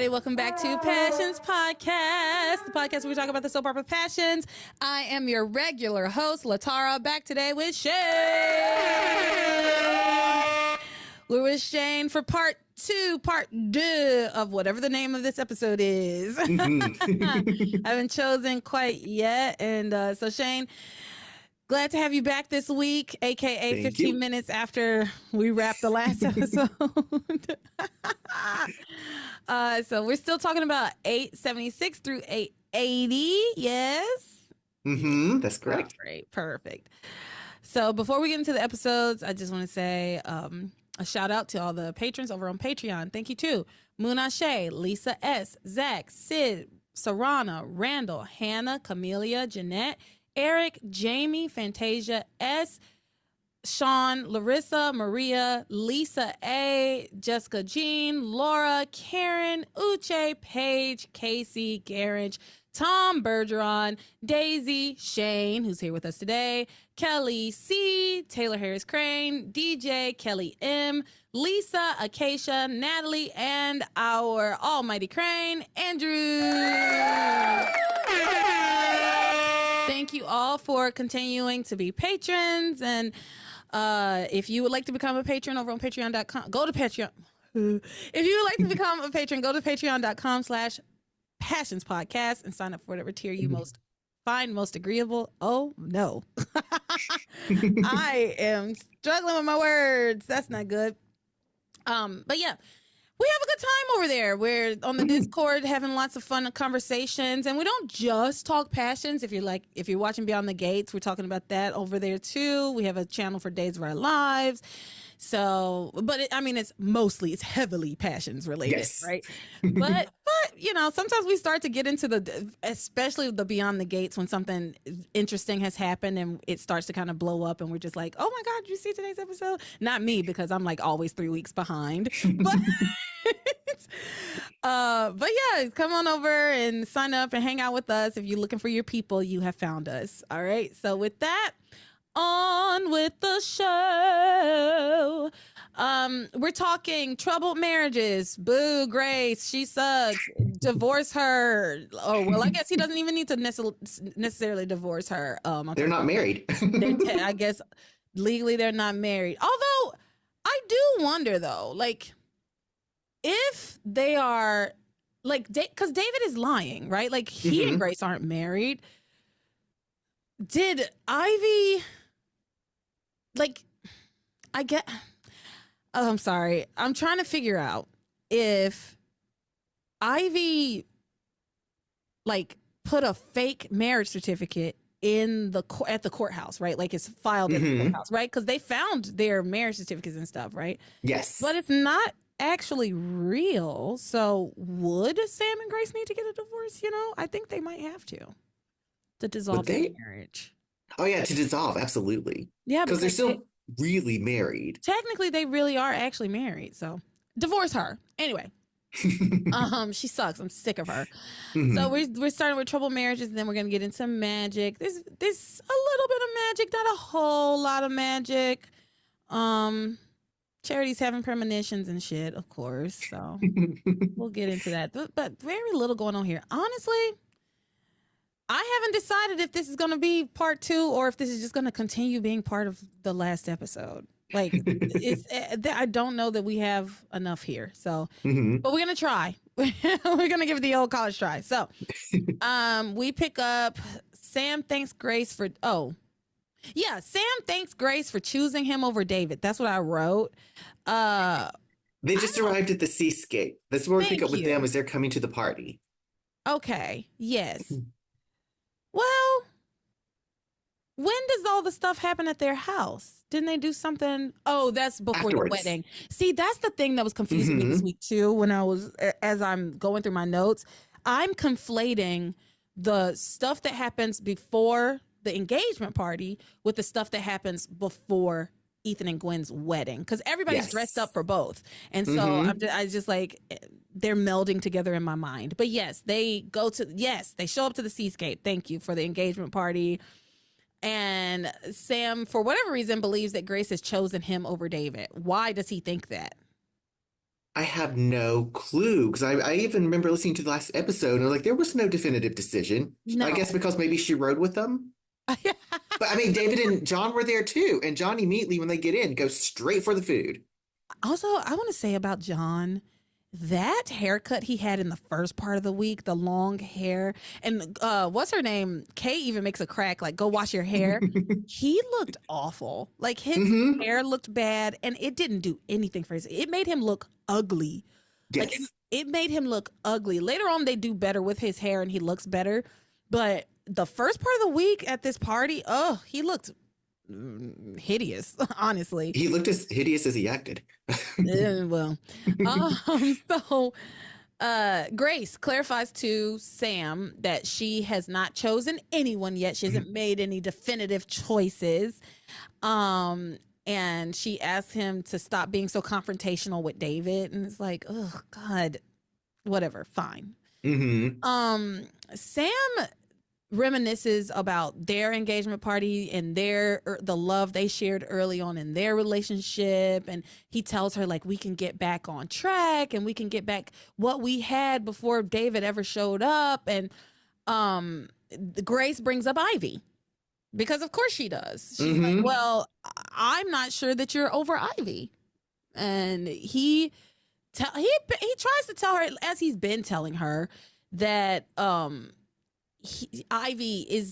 everybody. Welcome back to Passions Podcast, the podcast where we talk about the soap opera Passions. I am your regular host, LeTara, back today with Shane. We're with Shane for part two of whatever the name of this episode is. I haven't chosen quite yet. And so, Shane, glad to have you back this week, aka 15 minutes after we wrapped the last episode. So we're still talking about 876 through 880. Yes. That's correct. Great. Perfect. So before we get into the episodes, I just want to say a shout out to all the patrons over on Patreon. Thank you too. Moona Shea, Lisa S, Zach, Sid, Sarana, Randall, Hannah, Camelia, Jeanette, Eric, Jamie, Fantasia S, Sean, Larissa, Maria, Lisa A, Jessica Jean, Laura, Karen, Uche, Paige, Casey, Garage, Tom Bergeron, Daisy, Shane, who's here with us today, Kelly C, Taylor Harris Crane, DJ, Kelly M, Lisa, Acacia, Natalie, and our almighty Crane, Andrew. Thank you all for continuing to be patrons. And if you would like to become a patron over on patreon.com, go to Patreon. If you would like to become a patron, go to patreon.com/Passions Podcast and sign up for whatever tier you find most agreeable. Oh, no. I am struggling with my words. That's not good. But yeah. We have a good time over there. We're on the Discord having lots of fun conversations, and we don't just talk passions. If you're watching Beyond the Gates, we're talking about that over there too. We have a channel for Days of Our Lives. So, but it's heavily passions related, yes. Right? But sometimes we start to get into especially the Beyond the Gates when something interesting has happened and it starts to kind of blow up and we're just like, oh my God, did you see today's episode? Not me, because I'm like always 3 weeks behind. But but yeah, come on over and sign up and hang out with us. If you're looking for your people, you have found us. All right. So with that, on with the show. We're talking troubled marriages. Boo, Grace, she sucks. Divorce her. Oh, well, I guess he doesn't even need to necessarily divorce her. They're not married. I guess legally they're not married. Although I do wonder though, like if they are like, because David is lying, right? Like he and Grace aren't married. Did Ivy... I'm sorry. I'm trying to figure out if Ivy put a fake marriage certificate at the courthouse, right? Like it's filed at the courthouse, right? Because they found their marriage certificates and stuff, right? Yes. But it's not actually real. So would Sam and Grace need to get a divorce? I think they might have to dissolve their marriage. Oh, yeah, to dissolve. Absolutely. Yeah, because they're still really married. Technically, they really are actually married. So divorce her. Anyway, she sucks. I'm sick of her. So we're starting with troubled marriages, and then we're going to get into magic. There's a little bit of magic, not a whole lot of magic. Charity's having premonitions and shit, of course. So we'll get into that. But very little going on here. Honestly, I haven't decided if this is going to be part 2 or if this is just going to continue being part of the last episode. Like, I don't know that we have enough here. So, but we're going to try. We're going to give it the old college try. So, we pick up Sam thanks Grace for, Sam thanks Grace for choosing him over David. That's what I wrote. They just arrived at the seascape. That's where we pick up with them as they're coming to the party. Okay. Yes. Well, when does all the stuff happen at their house? Didn't they do something? Oh, that's before the wedding. See, that's the thing that was confusing me this week too. As I'm going through my notes, I'm conflating the stuff that happens before the engagement party with the stuff that happens before Ethan and Gwen's wedding, because everybody's dressed up for both, and so I just like they're melding together in my mind. But yes, they show up to the seascape. Thank you for the engagement party, and Sam, for whatever reason, believes that Grace has chosen him over David. Why does he think that? I have no clue because I even remember listening to the last episode and like there was no definitive decision. I No. guess because maybe she rode with them. But I mean, David and John were there too, and John immediately when they get in goes straight for the food. Also, I want to say about John, that haircut he had in the first part of the week, the long hair, and what's her name? Kay even makes a crack, like, go wash your hair. He looked awful. Like his Hmm. hair looked bad, and it didn't do anything for his. It made him look ugly. Like Yes. it made him look ugly. Later on, they do better with his hair, and he looks better. But the first part of the week at this party, oh, he looked hideous. Honestly. He looked as hideous as he acted. Well, so Grace clarifies to Sam that she has not chosen anyone yet. She hasn't made any definitive choices. And she asks him to stop being so confrontational with David. And it's like, oh God, whatever, fine. Sam reminisces about their engagement party and the love they shared early on in their relationship, and he tells her like we can get back on track and we can get back what we had before David ever showed up. And Grace brings up Ivy because of course she does. She's like, well, I'm not sure that you're over Ivy. And he tries to tell her, as he's been telling her, that Ivy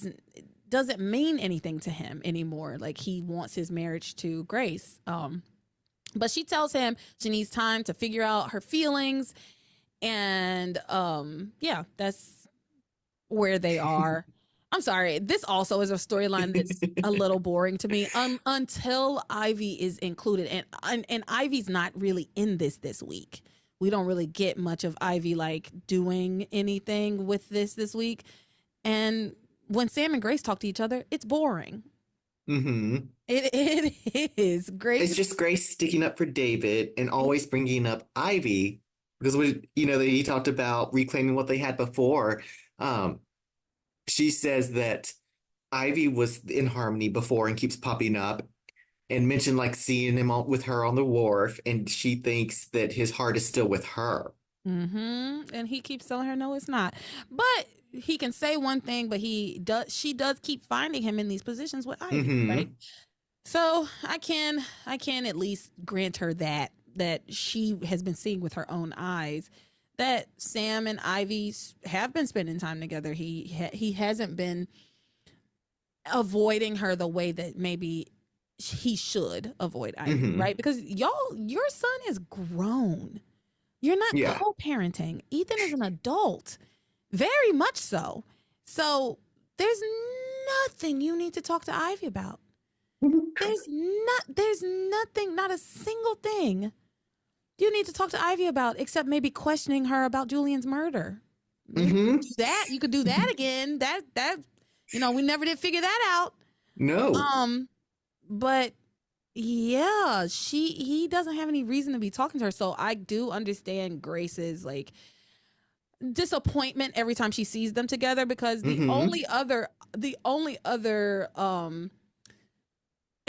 doesn't mean anything to him anymore. Like he wants his marriage to Grace. But she tells him she needs time to figure out her feelings. And yeah, that's where they are. I'm sorry. This also is a storyline that's a little boring to me until Ivy is included. And Ivy's not really in this week. We don't really get much of Ivy like doing anything with this week. And when Sam and Grace talk to each other, it's boring. It is. Grace. It's just Grace sticking up for David and always bringing up Ivy because he talked about reclaiming what they had before. She says that Ivy was in harmony before and keeps popping up and mentioned like seeing him with her on the wharf, and she thinks that his heart is still with her. And he keeps telling her, no, it's not. But he can say one thing, but she does keep finding him in these positions with Ivy, right? So I can at least grant her that she has been seeing with her own eyes that Sam and Ivy have been spending time together. He hasn't been avoiding her the way that maybe he should avoid Ivy, right? Because your son is grown. You're not co-parenting. Ethan is an adult, very much so. So there's nothing you need to talk to Ivy about. There's nothing, not a single thing you need to talk to Ivy about, except maybe questioning her about Julian's murder. You could do that again. That we never did figure that out. No. But yeah, he doesn't have any reason to be talking to her. So I do understand Grace's like disappointment every time she sees them together, because the only other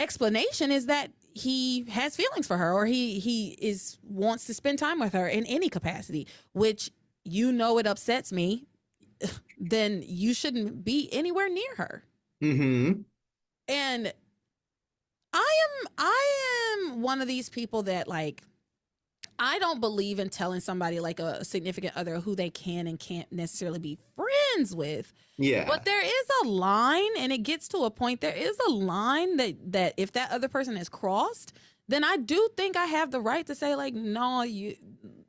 explanation is that he has feelings for her, or he wants to spend time with her in any capacity, which it upsets me. Then you shouldn't be anywhere near her. And I am one of these people that like, I don't believe in telling somebody like a significant other who they can and can't necessarily be friends with. Yeah. But there is a line, and it gets to a point. There is a line that if that other person is crossed, then I do think I have the right to say like, no, you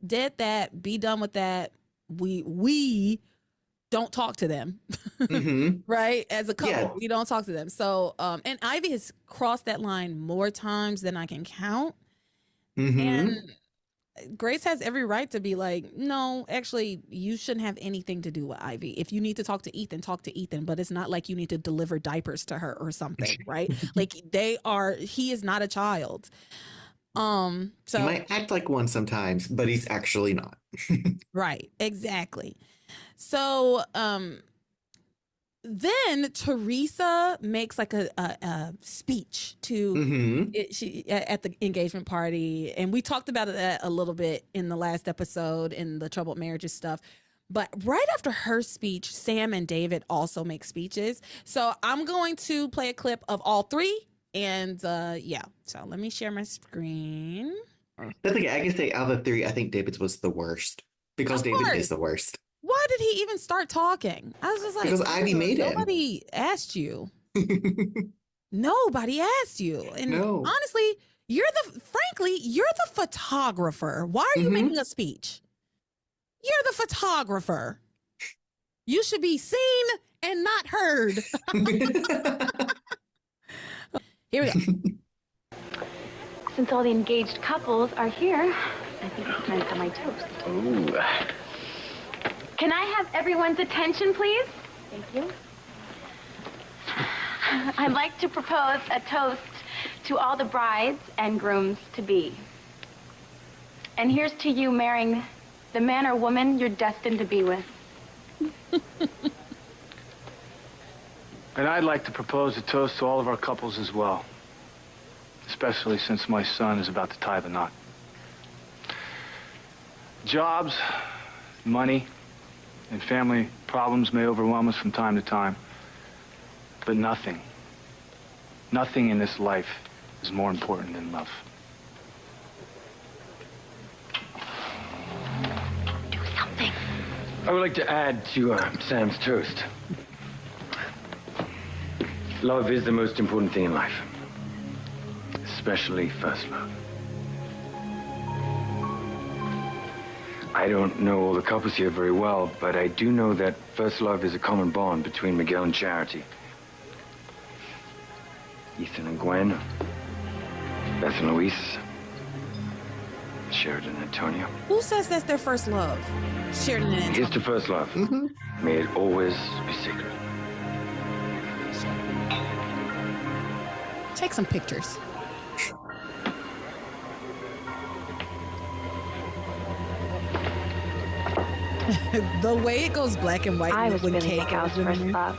did that. Be done with that. We don't talk to them. Right? As a couple, we don't talk to them. So, and Ivy has crossed that line more times than I can count. And Grace has every right to be like, no, actually, you shouldn't have anything to do with Ivy. If you need to talk to Ethan, talk to Ethan, but it's not like you need to deliver diapers to her or something, right? Like he is not a child. So he might act like one sometimes, but he's actually not. Right, exactly. So then Teresa makes like a speech to at the engagement party, and we talked about that a little bit in the last episode in the troubled marriages stuff. But right after her speech, Sam and David also make speeches. So I'm going to play a clip of all three, and yeah. So let me share my screen. I think I can say out of the three, I think David's was the worst because David is the worst. Why did he even start talking? I was just like, because Ivy made him. Nobody asked you. Nobody asked you. And honestly, you're the photographer. Why are you making a speech? You're the photographer. You should be seen and not heard. Here we go. Since all the engaged couples are here, I think it's time for my toast. Ooh. Can I have everyone's attention, please? Thank you. I'd like to propose a toast to all the brides and grooms to be. And here's to you marrying the man or woman you're destined to be with. And I'd like to propose a toast to all of our couples as well. Especially since my son is about to tie the knot. Jobs, money, and family problems may overwhelm us from time to time. But nothing in this life is more important than love. Do something. I would like to add to Sam's toast. Love is the most important thing in life. Especially first love. I don't know all the couples here very well, but I do know that first love is a common bond between Miguel and Charity. Ethan and Gwen, Beth and Luis, Sheridan and Antonio. Who says that's their first love? Sheridan and Antonio. Here's to first love. May it always be sacred. Take some pictures. The way it goes black and white I was when really Kate Miguel's first love.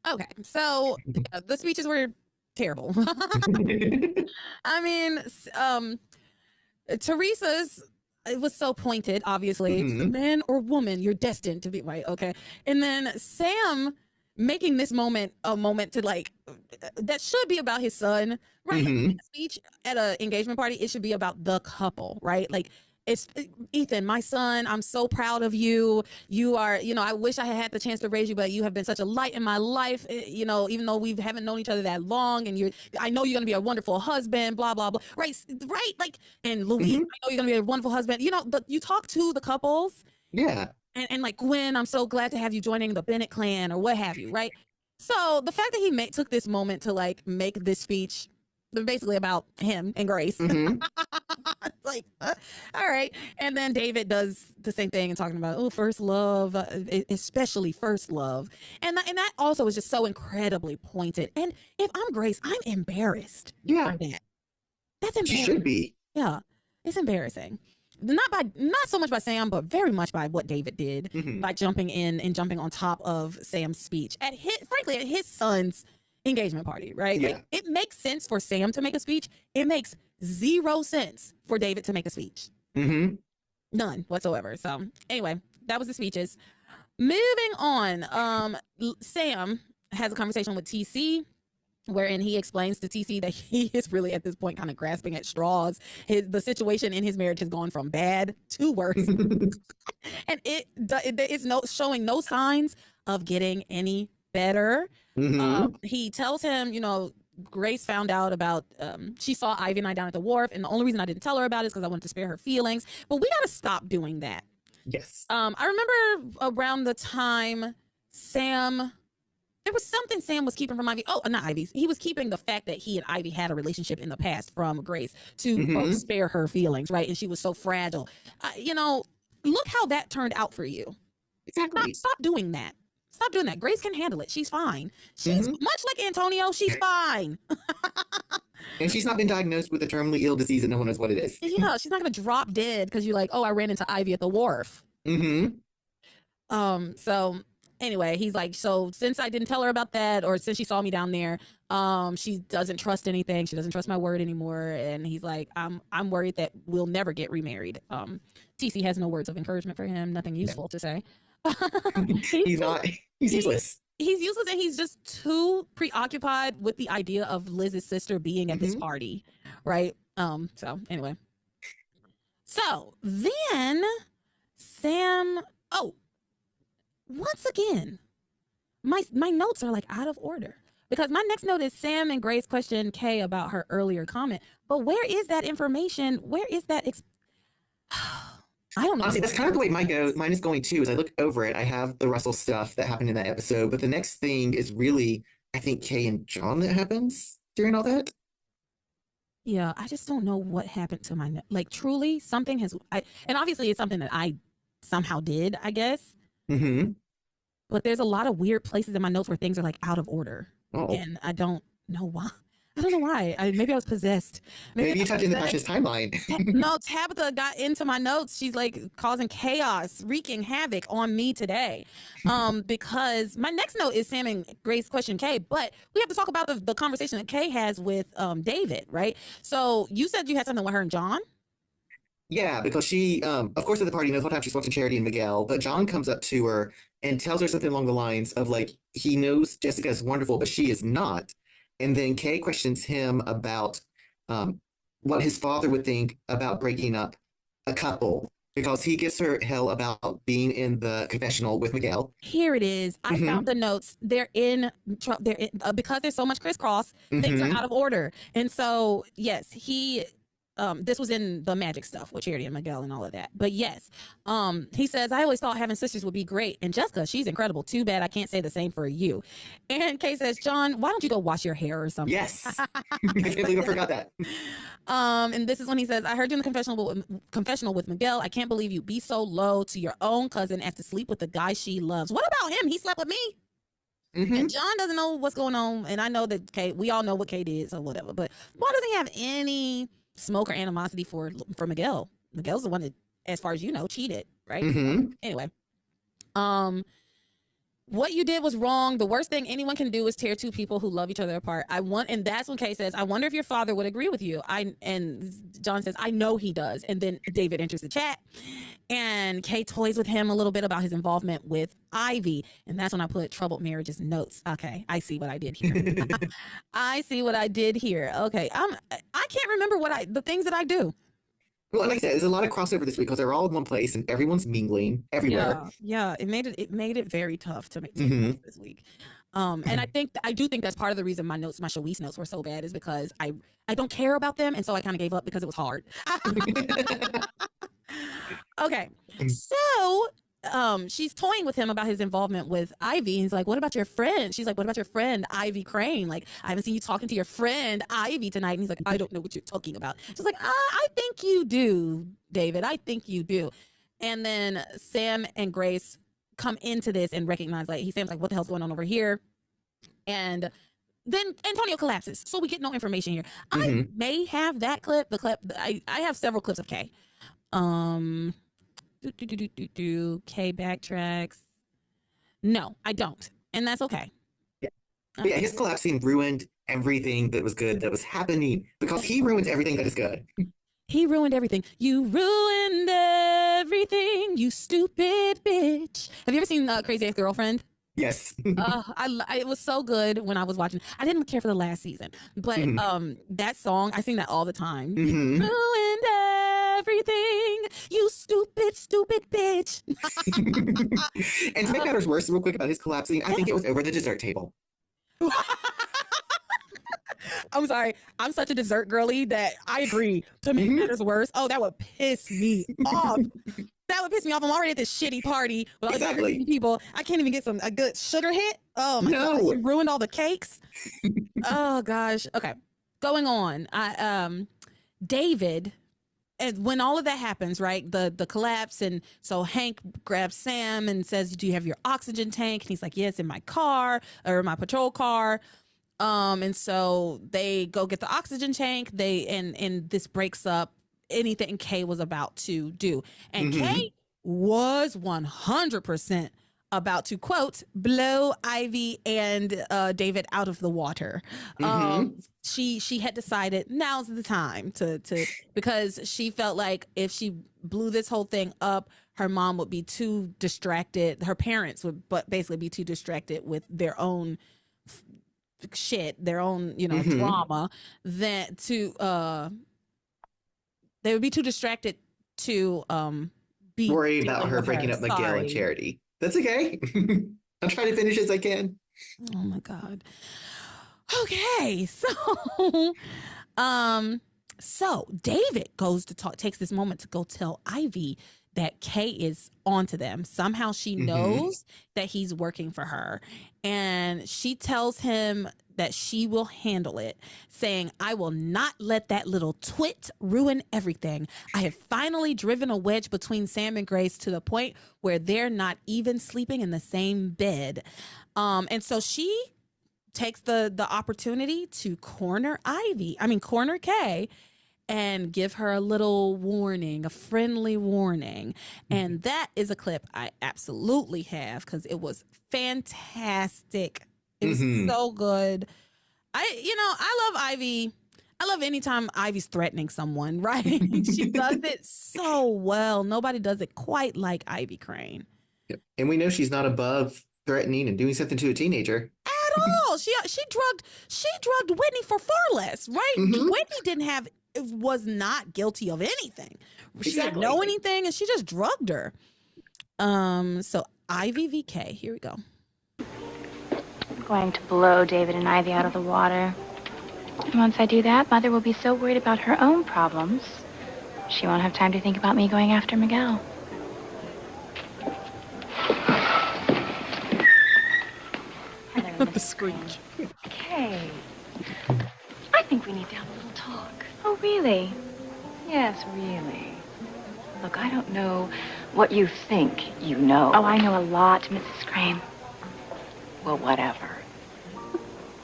Okay, so the speeches were terrible. I mean, Teresa's, it was so pointed, obviously. Man or woman, you're destined to be right, okay? And then Sam making this moment a moment to like, that should be about his son, right? Like, speech at an engagement party, it should be about the couple, right? Like, it's Ethan, my son, I'm so proud of you. You are, I wish I had the chance to raise you, but you have been such a light in my life, even though we haven't known each other that long, and I know you're going to be a wonderful husband, blah, blah, blah. Right. Like, and Louis, I know you're going to be a wonderful husband. But you talk to the couples. Yeah. And like, Gwen, I'm so glad to have you joining the Bennett clan or what have you. Right. So the fact that he took this moment to like make this speech basically about him and Grace. It's like, all right. And then David does the same thing and talking about, first love, especially first love. And that also is just so incredibly pointed. And if I'm Grace, I'm embarrassed. Yeah. By that. That's embarrassing. You should be. Yeah. It's embarrassing. Not so much by Sam, but very much by what David did by jumping in and jumping on top of Sam's speech at his son's engagement party, right? Yeah. Like, it makes sense for Sam to make a speech. It makes zero sense for David to make a speech. None whatsoever. So anyway, that was the speeches. Moving on, Sam has a conversation with TC wherein he explains to TC that he is really at this point kind of grasping at straws. The situation in his marriage has gone from bad to worse. And it's showing no signs of getting any better. He tells him, Grace found out about, she saw Ivy and I down at the wharf, and the only reason I didn't tell her about it is because I wanted to spare her feelings. But we got to stop doing that. Yes. I remember around the time there was something Sam was keeping from Ivy. Oh, not Ivy. He was keeping the fact that he and Ivy had a relationship in the past from Grace to spare her feelings, right? And she was so fragile. Look how that turned out for you. Exactly. Stop doing that. Stop doing that. Grace can handle it. She's fine. She's much like Antonio. She's fine. And she's not been diagnosed with a terminally ill disease and no one knows what it is. Yeah, she's not gonna drop dead because you're like, oh, I ran into Ivy at the wharf. So anyway, he's like, so since I didn't tell her about that, or since she saw me down there, she doesn't trust anything. She doesn't trust my word anymore. And he's like, I'm worried that we'll never get remarried. TC has no words of encouragement for him, nothing useful to say. He's useless. He's useless, and he's just too preoccupied with the idea of Liz's sister being at this party, right? So anyway. So then Sam, once again, my notes are like out of order, because my next note is Sam and Grace question Kay about her earlier comment. But where is that information? Where is that? I don't know. Honestly, that's kind of the way mine is going too. As I look over it, I have the Russell stuff that happened in that episode, but the next thing is really, I think, Kay and John that happens during all that. Yeah, I just don't know what happened to my like. Truly, something has. And obviously, it's something that I somehow did, I guess. But there's a lot of weird places in my notes where things are like out of order, and I don't know why. I don't know why. Maybe I was possessed. Maybe you touched in the Patches timeline. No, Tabitha got into my notes. She's like causing chaos, wreaking havoc on me today. Because my next note is Sam and Grace question Kay, but we have to talk about the conversation that Kay has with David, right? So you said you had something with her and John? Yeah, because she, of course, at the party knows what time she's watching Charity and Miguel, but John comes up to her and tells her something along the lines of like, he knows Jessica is wonderful, but she is not. And then Kay questions him about what his father would think about breaking up a couple, because he gives her hell about being in the confessional with Miguel. Here it is. I found the notes. They're in because there's so much crisscross, things are out of order. And so, yes, this was in the magic stuff with Charity and Miguel and all of that. But yes, he says, I always thought having sisters would be great. And Jessica, she's incredible. Too bad I can't say the same for you. And Kay says, John, why don't you go wash your hair or something? Yes. I can't believe I forgot that. And this is when he says, I heard you in the confessional with Miguel. I can't believe you'd be so low to your own cousin as to sleep with the guy she loves. What about him? He slept with me. And John doesn't know what's going on. And I know that Kay, we all know what Kay did, so whatever. But why doesn't he have any smoke or animosity for Miguel? Miguel's the one that, as far as you know, cheated, right? Anyway, what you did was wrong. The worst thing anyone can do is tear two people who love each other apart. And that's when Kay says, I wonder if your father would agree with you. And John says, I know he does. And then David enters the chat, and Kay toys with him a little bit about his involvement with Ivy. And that's when I put troubled marriages notes. Okay, I see what I did here. I see what I did here. Okay, I can't remember the things that I do. Well, like I said, there's a lot of crossover this week because they're all in one place and everyone's mingling everywhere. Yeah, it made it very tough to make this week. And I do think that's part of the reason my Shawise notes were so bad, is because I don't care about them, and so I kind of gave up because it was hard. Okay, so she's toying with him about his involvement with Ivy. He's like, what about your friend? She's like, what about your friend Ivy Crane? Like, I haven't seen you talking to your friend Ivy tonight. And he's like, I don't know what you're talking about. She's like, I think you do, David. I think you do. And then Sam and Grace come into this and recognize, like, Sam's like, what the hell's going on over here? And then Antonio collapses, so we get no information here. I may have that clip. I have several clips of Kay. Kay backtracks. No, I don't, and that's okay. Yeah, his collapsing ruined everything that was good that was happening, because he ruins everything that is good. He ruined everything. You ruined everything, you stupid bitch. Have you ever seen Crazy Ex-Girlfriend? Yes. It was so good when I was watching. I didn't care for the last season, but that song, I sing that all the time. Ruined everything, you stupid bitch. And to make matters worse, real quick about his collapsing, I think it was over the dessert table. I'm sorry. I'm such a dessert girly that I agree. To make matters worse, that would piss me off. That would piss me off. I'm already at this shitty party with all these people. I can't even get a good sugar hit. Oh my God. You ruined all the cakes. Oh gosh. Okay. Going on. David and when all of that happens, right, the collapse, and so Hank grabs Sam and says, "Do you have your oxygen tank?" And he's like, "Yeah, it's in my car, or my patrol car." And so they go get the oxygen tank. And this breaks up anything Kay was about to do. And Kay was 100% about to, quote, blow Ivy and David out of the water. She had decided now's the time to because she felt like if she blew this whole thing up, her mom would be too distracted. Her parents would basically be too distracted with their own shit, their own, drama, that they would be too distracted to be worry about dealing her with breaking up Miguel and Charity. That's okay. I'll try to finish as I can. Oh my God. Okay, so David goes to takes this moment to go tell Ivy that Kay is onto them. Somehow she knows that he's working for her, and she tells him that she will handle it, saying, "I will not let that little twit ruin everything. I have finally driven a wedge between Sam and Grace to the point where they're not even sleeping in the same bed." And so she takes the opportunity to corner Kay, and give her a little warning, a friendly warning. And that is a clip I absolutely have, because it was fantastic. It was so good. I love Ivy. I love anytime Ivy's threatening someone, right? She does it so well. Nobody does it quite like Ivy Crane. Yep. And we know she's not above threatening and doing something to a teenager. At all. She drugged Whitney for far less, right? Whitney was not guilty of anything. She didn't know anything, and she just drugged her. So Ivy VK, here we go. I'm going to blow David and Ivy out of the water. And once I do that, Mother will be so worried about her own problems, she won't have time to think about me going after Miguel. The screech. Okay. I think we need to have a little talk. Oh, really? Yes, really. Look, I don't know what you think you know. Oh, I know a lot, Mrs. Crane. Well, whatever.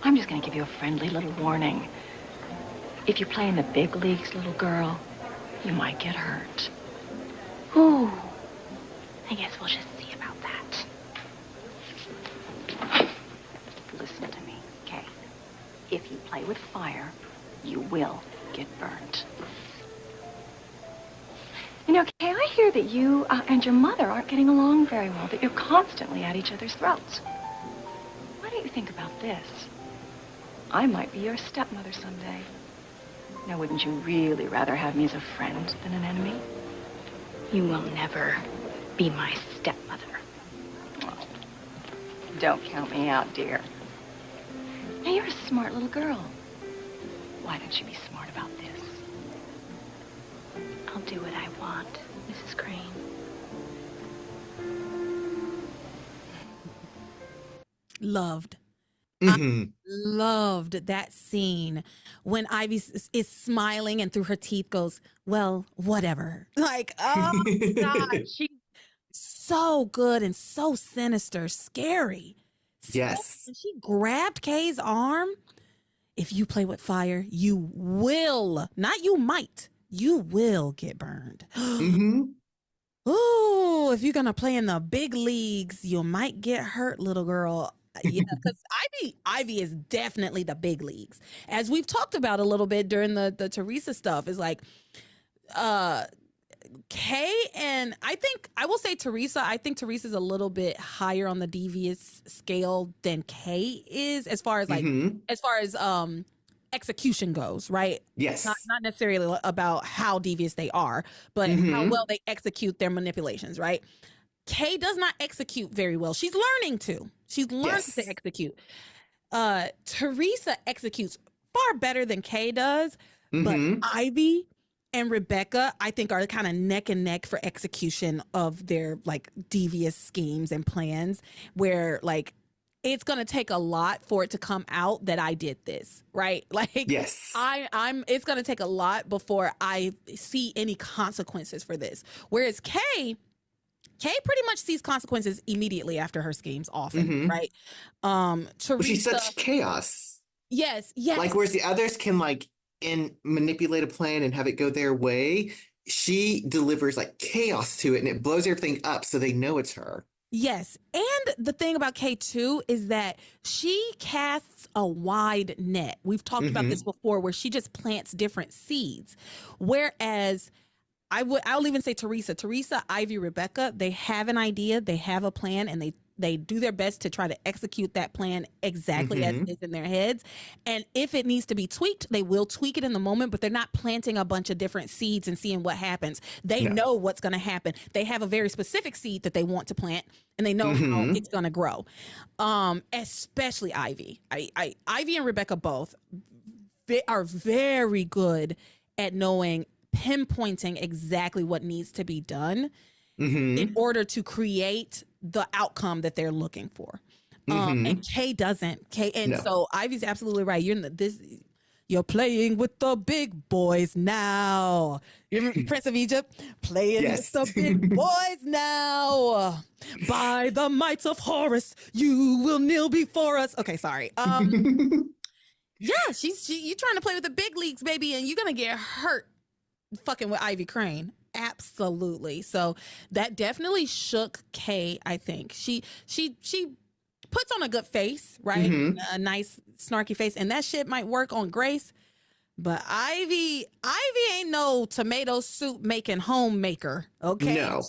I'm just going to give you a friendly little warning. If you play in the big leagues, little girl, you might get hurt. Ooh. I guess we'll just see about that. Listen to me, okay? If you play with fire, you will get burnt. You know, Kay, I hear that you and your mother aren't getting along very well, that you're constantly at each other's throats. What do you think about this? I might be your stepmother someday. Now, wouldn't you really rather have me as a friend than an enemy? You will never be my stepmother. Well, don't count me out, dear. Now, you're a smart little girl. Why don't you be smart about this? I'll do what I want, Mrs. Crane. Loved. I loved that scene when Ivy is smiling and through her teeth goes, "Well, whatever." Like, oh my God, she's so good and so sinister, scary. Yes. And she grabbed Kay's arm. If you play with fire, you will, not you might, you will get burned. Ooh, if you're going to play in the big leagues, you might get hurt, little girl. Yeah, because Ivy is definitely the big leagues. As we've talked about a little bit during the Teresa stuff, is like Kay, and I will say Teresa, I think Teresa's a little bit higher on the devious scale than Kay is, as far as execution goes, right? Yes. Not necessarily about how devious they are, but how well they execute their manipulations, right? Kay does not execute very well. She's learning to. She's learned to execute. Teresa executes far better than Kay does, but Ivy and Rebecca, I think, are kind of neck and neck for execution of their like devious schemes and plans, where like it's going to take a lot for it to come out that I did this, right? Like, Yes. it's going to take a lot before I see any consequences for this. Whereas Kay pretty much sees consequences immediately after her schemes often, right? Teresa, But she's such chaos. Yes. Like, whereas the others can manipulate a plan and have it go their way, she delivers like chaos to it and it blows everything up so they know it's her. Yes. And the thing about Kay too is that she casts a wide net. We've talked about this before, where she just plants different seeds. Whereas I'll even say Teresa, Ivy, Rebecca, they have an idea, they have a plan, and they do their best to try to execute that plan exactly as it is in their heads. And if it needs to be tweaked, they will tweak it in the moment, but they're not planting a bunch of different seeds and seeing what happens. They know what's going to happen. They have a very specific seed that they want to plant, and they know how it's going to grow. Especially Ivy. Ivy and Rebecca both are very good at pinpointing exactly what needs to be done in order to create the outcome that they're looking for. And Kay doesn't. So Ivy's absolutely right. You're playing with the big boys now. You're Prince of Egypt, playing with the big boys now. By the might of Horus, you will kneel before us. Okay, sorry. Yeah, you trying to play with the big leagues, baby, and you're gonna get hurt fucking with Ivy Crane. Absolutely. So that definitely shook Kay, I think. She puts on a good face, right? A nice snarky face, and that shit might work on Grace. But Ivy ain't no tomato soup making homemaker, okay? No.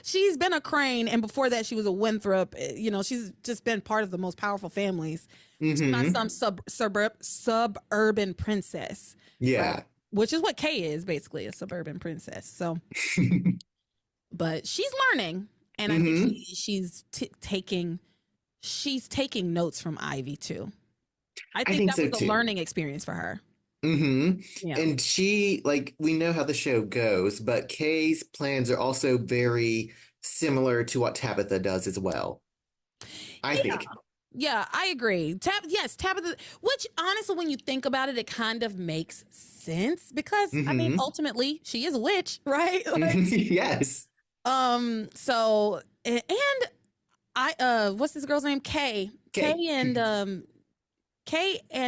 She's been a Crane, and before that she was a Winthrop. You know, she's just been part of the most powerful families. She's not some suburban princess. Yeah. Right? Which is what Kay is, basically, a suburban princess. So, but she's learning, and I think she's taking notes from Ivy too. I think that was a learning experience for her. Yeah. And she, we know how the show goes, but Kay's plans are also very similar to what Tabitha does as well. I think. Yeah, I agree. Tabitha, which honestly, when you think about it, it kind of makes sense because I mean, ultimately, she is a witch, right? Yes. So, and what's this girl's name? Kay and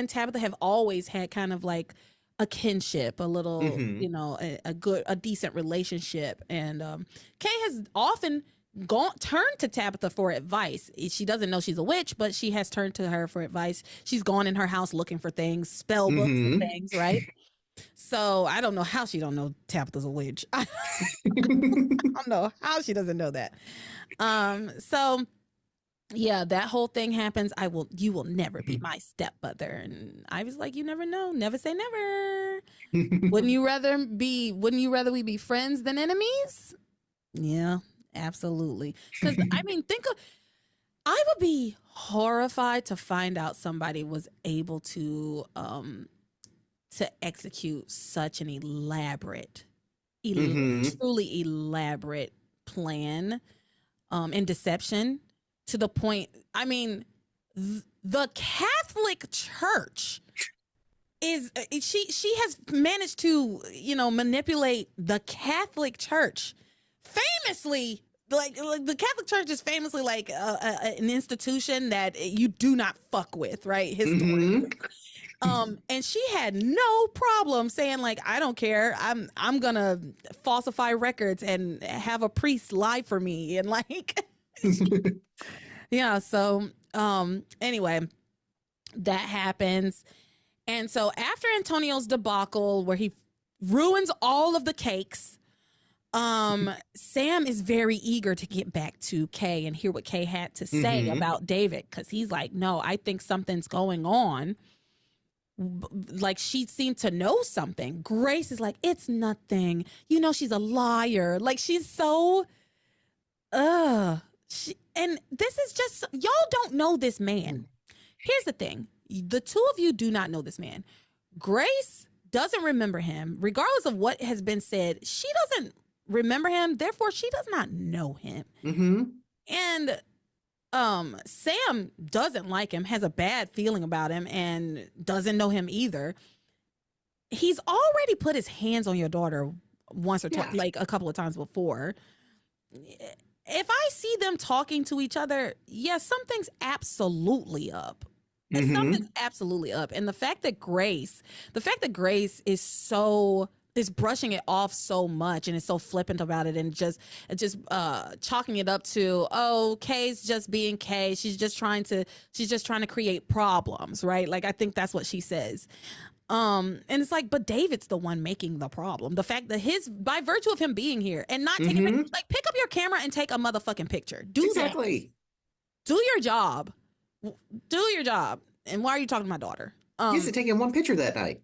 Tabitha have always had kind of like a kinship, a little, a decent relationship, and Kay has often turned to Tabitha for advice. She doesn't know she's a witch, but she has turned to her for advice. She's gone in her house looking for things, spell books and things, right? So I don't know how she don't know Tabitha's a witch. I don't know how she doesn't know that. So yeah, that whole thing happens. You will never be my stepmother. And I was like, you never know. Never say never. Wouldn't you rather we be friends than enemies? Yeah. Absolutely. Because I mean, I would be horrified to find out somebody was able to execute such an truly elaborate plan and deception to the point. I mean, the Catholic Church is she has managed to manipulate the Catholic Church. Famously, like the Catholic Church is famously like an institution that you do not fuck with, right? Historically. And she had no problem saying like, I don't care. I'm gonna falsify records and have a priest lie for me, and like, yeah. So anyway, that happens, and so after Antonio's debacle, where he ruins all of the cakes. Sam is very eager to get back to Kay and hear what Kay had to say about David, because he's like, no, I think something's going on. Like, she seemed to know something. Grace is like, it's nothing. She's a liar. Like, she's so, and this is just, y'all don't know this man. Here's the thing. The two of you do not know this man. Grace doesn't remember him. Regardless of what has been said, she doesn't remember him, therefore she does not know him. And Sam doesn't like him, has a bad feeling about him, and doesn't know him either. He's already put his hands on your daughter once or twice, like a couple of times before. If I see them talking to each other, yes, something's absolutely up. And something's absolutely up. And the fact that Grace is brushing it off so much and is so flippant about it and just chalking it up to, oh, Kay's just being Kay. She's just trying to create problems, right? Like, I think that's what she says. And it's like, but David's the one making the problem. The fact that by virtue of him being here and not taking like, pick up your camera and take a motherfucking picture. Do that. Do your job. And why are you talking to my daughter? He hasn't taken one picture that night.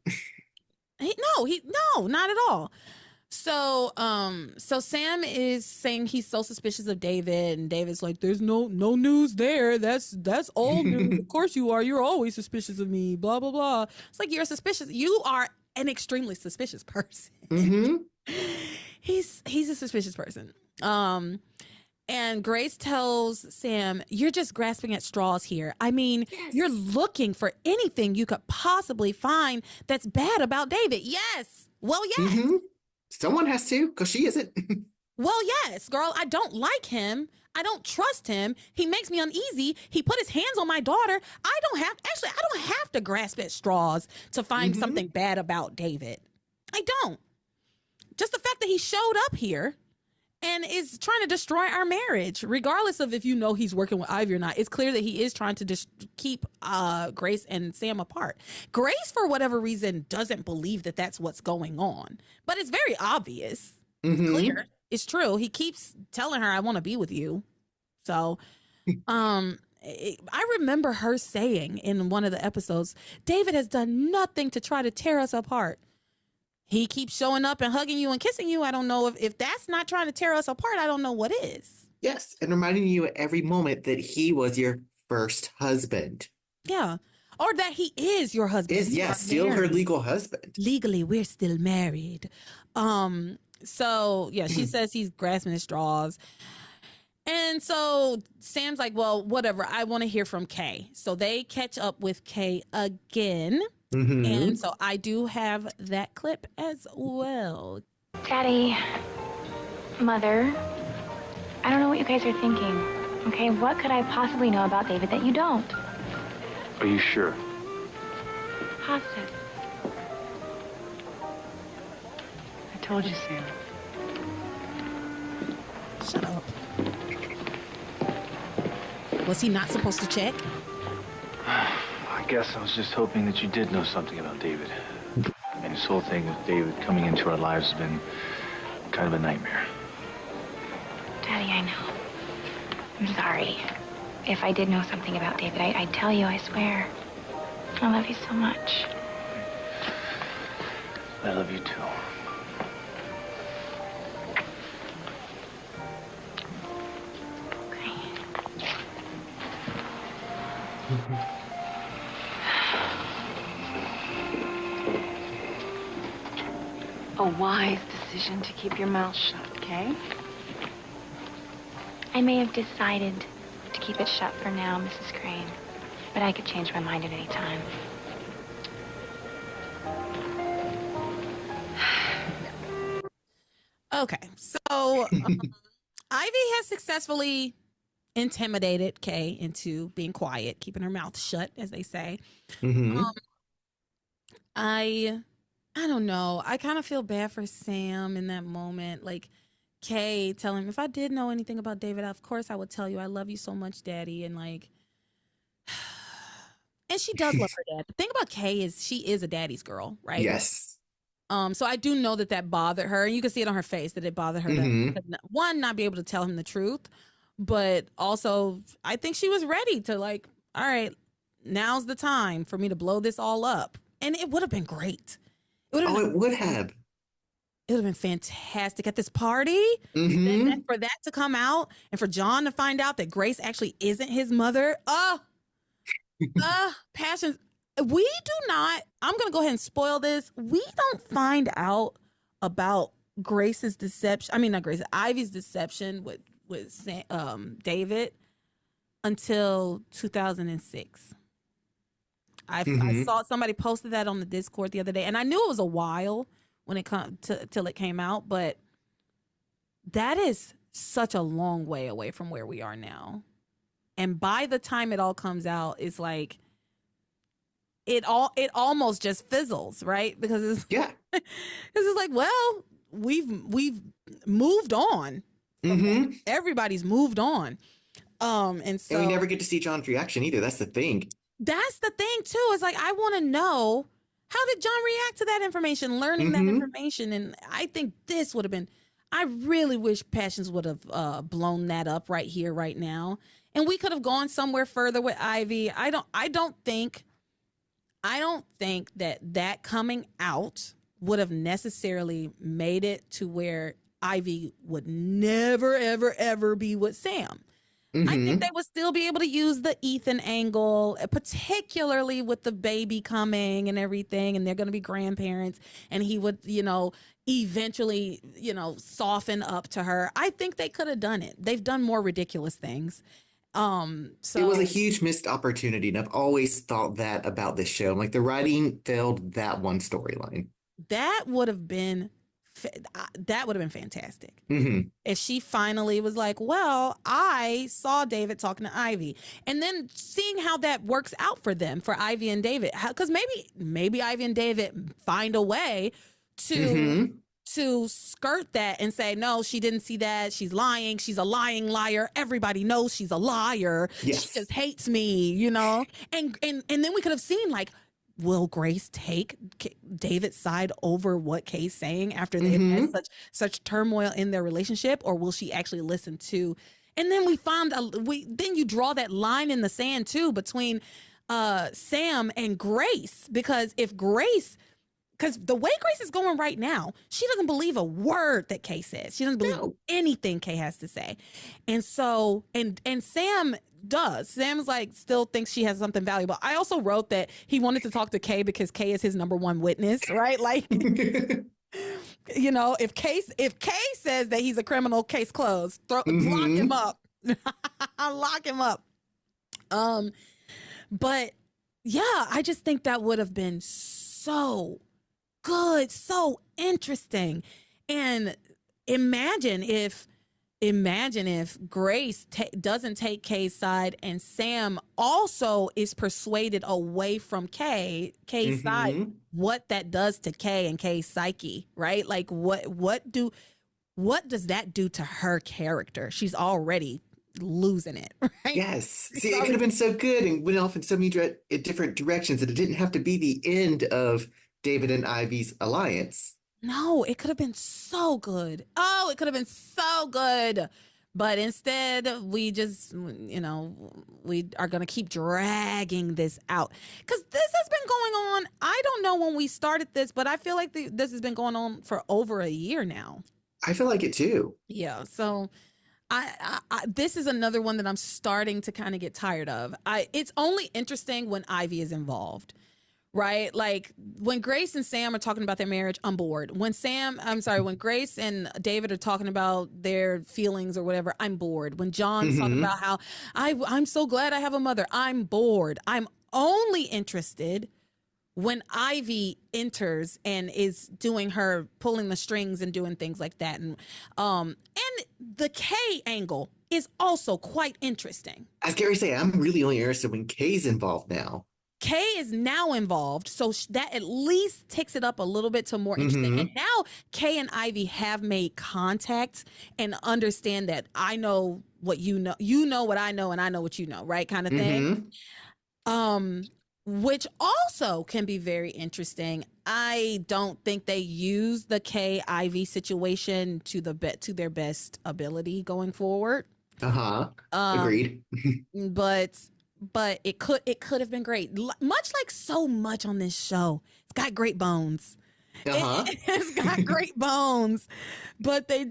No, not at all. So Sam is saying he's so suspicious of David, and David's like, "There's no news there. That's old news. Of course you are. You're always suspicious of me. Blah blah blah." It's like, you're suspicious. You are an extremely suspicious person. He's a suspicious person. And Grace tells Sam, "You're just grasping at straws here. I mean, you're looking for anything you could possibly find that's bad about David." Yes. Well, yes. Someone has to, because she isn't. Well, yes, girl. I don't like him. I don't trust him. He makes me uneasy. He put his hands on my daughter. I don't have to grasp at straws to find something bad about David. I don't. Just the fact that he showed up here and is trying to destroy our marriage, regardless of if you know he's working with Ivy or not. It's clear that he is trying to keep Grace and Sam apart. Grace, for whatever reason, doesn't believe that that's what's going on. But it's very obvious. It's clear. It's true. He keeps telling her, "I want to be with you." So I remember her saying in one of the episodes, "David has done nothing to try to tear us apart. He keeps showing up and hugging you and kissing you. I don't know if that's not trying to tear us apart. I don't know what is." Yes, and reminding you at every moment that he was your first husband. Yeah, or that he is your husband. Still her legal husband. Legally, we're still married. So yeah, she says he's grasping at straws. And so Sam's like, "Well, whatever. I want to hear from Kay." So they catch up with Kay again. And so I do have that clip as well. Daddy, Mother, I don't know what you guys are thinking. Okay, what could I possibly know about David that you don't? Are you sure? Positive. I told you, Sam. Shut up. Was he not supposed to check? I guess I was just hoping that you did know something about David. I mean, this whole thing with David coming into our lives has been kind of a nightmare. Daddy, I know. I'm sorry. If I did know something about David, I'd tell you, I swear. I love you so much. I love you too. Okay. A wise decision to keep your mouth shut, okay? I may have decided to keep it shut for now, Mrs. Crane, but I could change my mind at any time. Okay, so Ivy has successfully intimidated Kay into being quiet, keeping her mouth shut, as they say. I don't know. I kind of feel bad for Sam in that moment. Like, Kay telling him, "If I did know anything about David, of course I would tell you. I love you so much, Daddy." And like, and she does love her dad. The thing about Kay is she is a daddy's girl, right? Yes. So I do know that bothered her, and you can see it on her face that it bothered her. That, one, not be able to tell him the truth, but also I think she was ready to like, all right, now's the time for me to blow this all up, and it would have been great. It would have. It would have been fantastic at this party. And for that to come out and for John to find out that Grace actually isn't his mother. Passions. We do not, I'm going to go ahead and spoil this. We don't find out about Grace's deception. I mean, not Grace, Ivy's deception with David until 2006. I saw somebody posted that on the Discord the other day, and I knew it was a while when it come till it came out, but that is such a long way away from where we are now. And by the time it all comes out, it's like it almost just fizzles, right? Because it's because it's like, well, we've moved on. Everybody's moved on. And we never get to see John's reaction either. That's the thing. That's the thing too. It's like, I want to know, how did John react to that information, learning that information? And I think this would have been, I really wish Passions would have blown that up right here, right now. And we could have gone somewhere further with Ivy. I don't think that coming out would have necessarily made it to where Ivy would never, ever, ever be with Sam. I think they would still be able to use the Ethan angle, particularly with the baby coming and everything, and they're going to be grandparents, and he would, eventually, soften up to her. I think they could have done it. They've done more ridiculous things. So it was a huge missed opportunity, and I've always thought that about this show. Like, the writing failed that one storyline. That would have been fantastic. If she finally was like, well, I saw David talking to Ivy, and then seeing how that works out for them, for Ivy and David, because maybe Ivy and David find a way to skirt that and say, no, she didn't see that. She's lying. She's a lying liar. Everybody knows she's a liar. Yes. She just hates me, and then we could have seen, like, will Grace take David's side over what Kay's saying after they've had such turmoil in their relationship, or will she actually listen to? And then then you draw that line in the sand too between Sam and Grace, because because the way Grace is going right now, she doesn't believe a word that Kay says. She doesn't believe anything Kay has to say. And so, and Sam does. Sam's like, still thinks she has something valuable. I also wrote that he wanted to talk to Kay because Kay is his number one witness, right? Like, if Kay says that he's a criminal, case closed. Lock him up. Lock him up. But yeah, I just think that would have been so good, so interesting. And imagine if Grace doesn't take Kay's side, and Sam also is persuaded away from Kay's side, what that does to Kay and Kay's psyche, right? Like, what does that do to her character? She's already losing it, right? Yes. See, it could have been so good and went off in so many different directions that it didn't have to be the end of David and Ivy's alliance. No, it could have been so good. Oh, it could have been so good. But instead, we just, we are going to keep dragging this out. Because this has been going on. I don't know when we started this, but I feel like this has been going on for over a year now. I feel like it too. Yeah. So I this is another one that I'm starting to kind of get tired of. It's only interesting when Ivy is involved. Right? Like, when Grace and Sam are talking about their marriage, I'm bored. When Grace and David are talking about their feelings or whatever, I'm bored. When John's talking about how I'm so glad I have a mother, I'm bored. I'm only interested when Ivy enters and is doing her pulling the strings and doing things like that. And the Kay angle is also quite interesting. As Gary say, I'm really only interested when Kay's involved now. Kay is now involved, so that at least takes it up a little bit to more interesting. And now Kay and Ivy have made contact and understand that I know what you know what I know, and I know what you know, right? Kind of thing. Which also can be very interesting. I don't think they use the Kay Ivy situation to their best ability going forward. Agreed. But it could have been great. Much like so much on this show. It's got great bones. It's got great bones. But they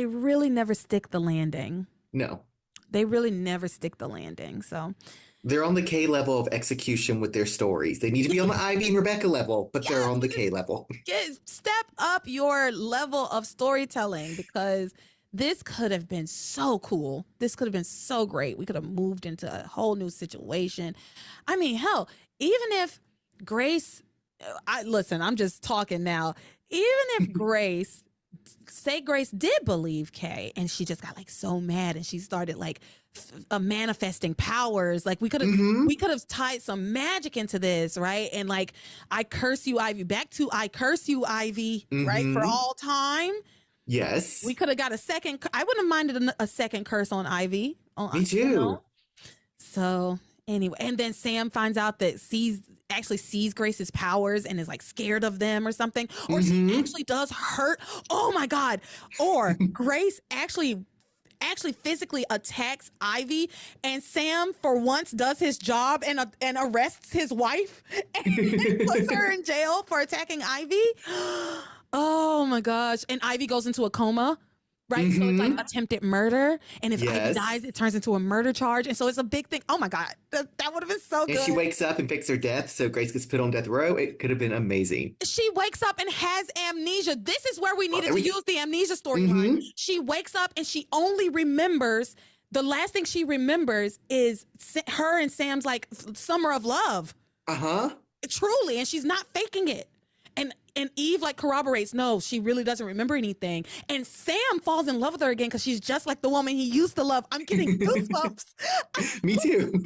really never stick the landing. No. They really never stick the landing. So they're on the K level of execution with their stories. They need to be on the Ivy and Rebecca level, but they're on the K level. Step up your level of storytelling, because this could have been so cool. This could have been so great. We could have moved into a whole new situation. I mean, hell, even if Grace, I'm just talking now. Even if Grace did believe Kay and she just got like so mad and she started like manifesting powers, like we could have tied some magic into this, right? And like, I curse you, Ivy, back to I curse you, Ivy, right? For all time. Yes. We could have got a second. I wouldn't have minded a second curse on Ivy. Me too. You know? So anyway, and then Sam finds out that actually sees Grace's powers and is like scared of them or something. Or she actually does hurt. Oh my God. Or Grace actually physically attacks Ivy, and Sam for once does his job and arrests his wife and puts her in jail for attacking Ivy. Oh my gosh. And Ivy goes into a coma, right? So it's like attempted murder. And if Ivy dies, it turns into a murder charge. And so it's a big thing. Oh my God. That would have been so good. And she wakes up and fakes her death, so Grace gets put on death row. It could have been amazing. She wakes up and has amnesia. This is where we needed to use the amnesia storyline. She wakes up and she only remembers, the last thing she remembers is her and Sam's like summer of love. Truly. And she's not faking it. And Eve like corroborates, no, she really doesn't remember anything. And Sam falls in love with her again because she's just like the woman he used to love. I'm getting goosebumps. Me too. I'm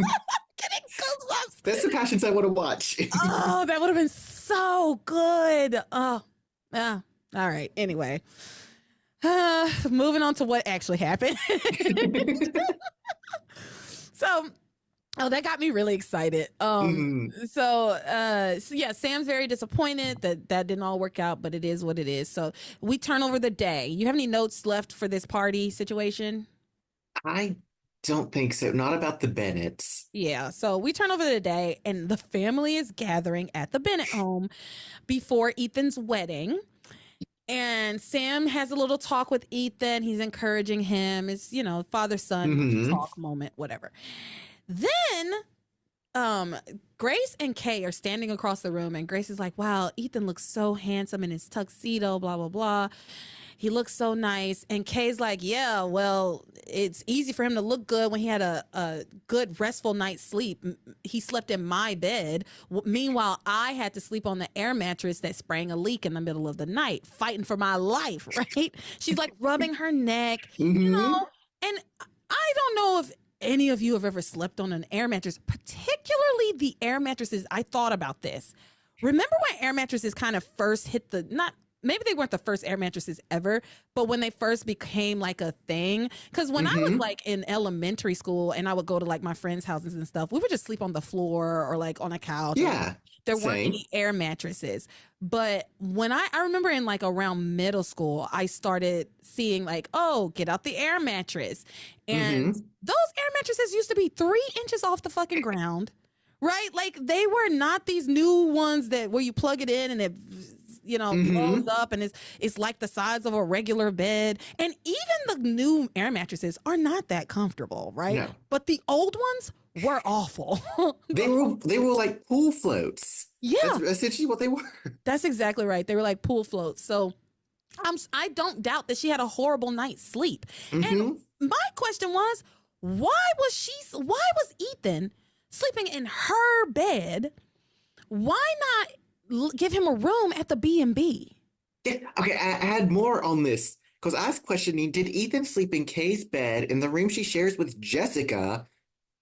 getting goosebumps. That's the passions I want to watch. Oh, that would have been so good. Oh, yeah. All right. Anyway, moving on to what actually happened. Oh, that got me really excited. So yeah, Sam's very disappointed that didn't all work out, but it is what it is. So we turn over the day. You have any notes left for this party situation? I don't think so. Not about the Bennetts. Yeah. So we turn over the day and the family is gathering at the Bennett home before Ethan's wedding. And Sam has a little talk with Ethan. He's encouraging him. It's, father-son talk moment, whatever. Then Grace and Kay are standing across the room, and Grace is like, wow, Ethan looks so handsome in his tuxedo, blah, blah, blah. He looks so nice. And Kay's like, yeah, well, it's easy for him to look good when he had a good, restful night's sleep. He slept in my bed. Meanwhile, I had to sleep on the air mattress that sprang a leak in the middle of the night, fighting for my life, right? She's like rubbing her neck, and I don't know if any of you have ever slept on an air mattress, particularly the air mattresses. I thought about this. Remember when air mattresses kind of first hit maybe they weren't the first air mattresses ever, but when they first became like a thing, because when I was like in elementary school and I would go to like my friends' houses and stuff, we would just sleep on the floor or like on a couch. Yeah. There weren't any air mattresses. But when I remember in like around middle school, I started seeing like, oh, get out the air mattress. And those air mattresses used to be 3 inches off the fucking ground, right? Like they were not these new ones where you plug it in and it, blows up and it's like the size of a regular bed. And even the new air mattresses are not that comfortable, right? No. But the old ones were awful. They were like pool floats. Yeah. That's essentially what they were. That's exactly right. They were like pool floats. So I don't doubt that she had a horrible night's sleep. And my question was, why was Ethan sleeping in her bed? Why not give him a room at the B&B? Yeah, okay, I had more on this because I was questioning, did Ethan sleep in Kay's bed in the room she shares with Jessica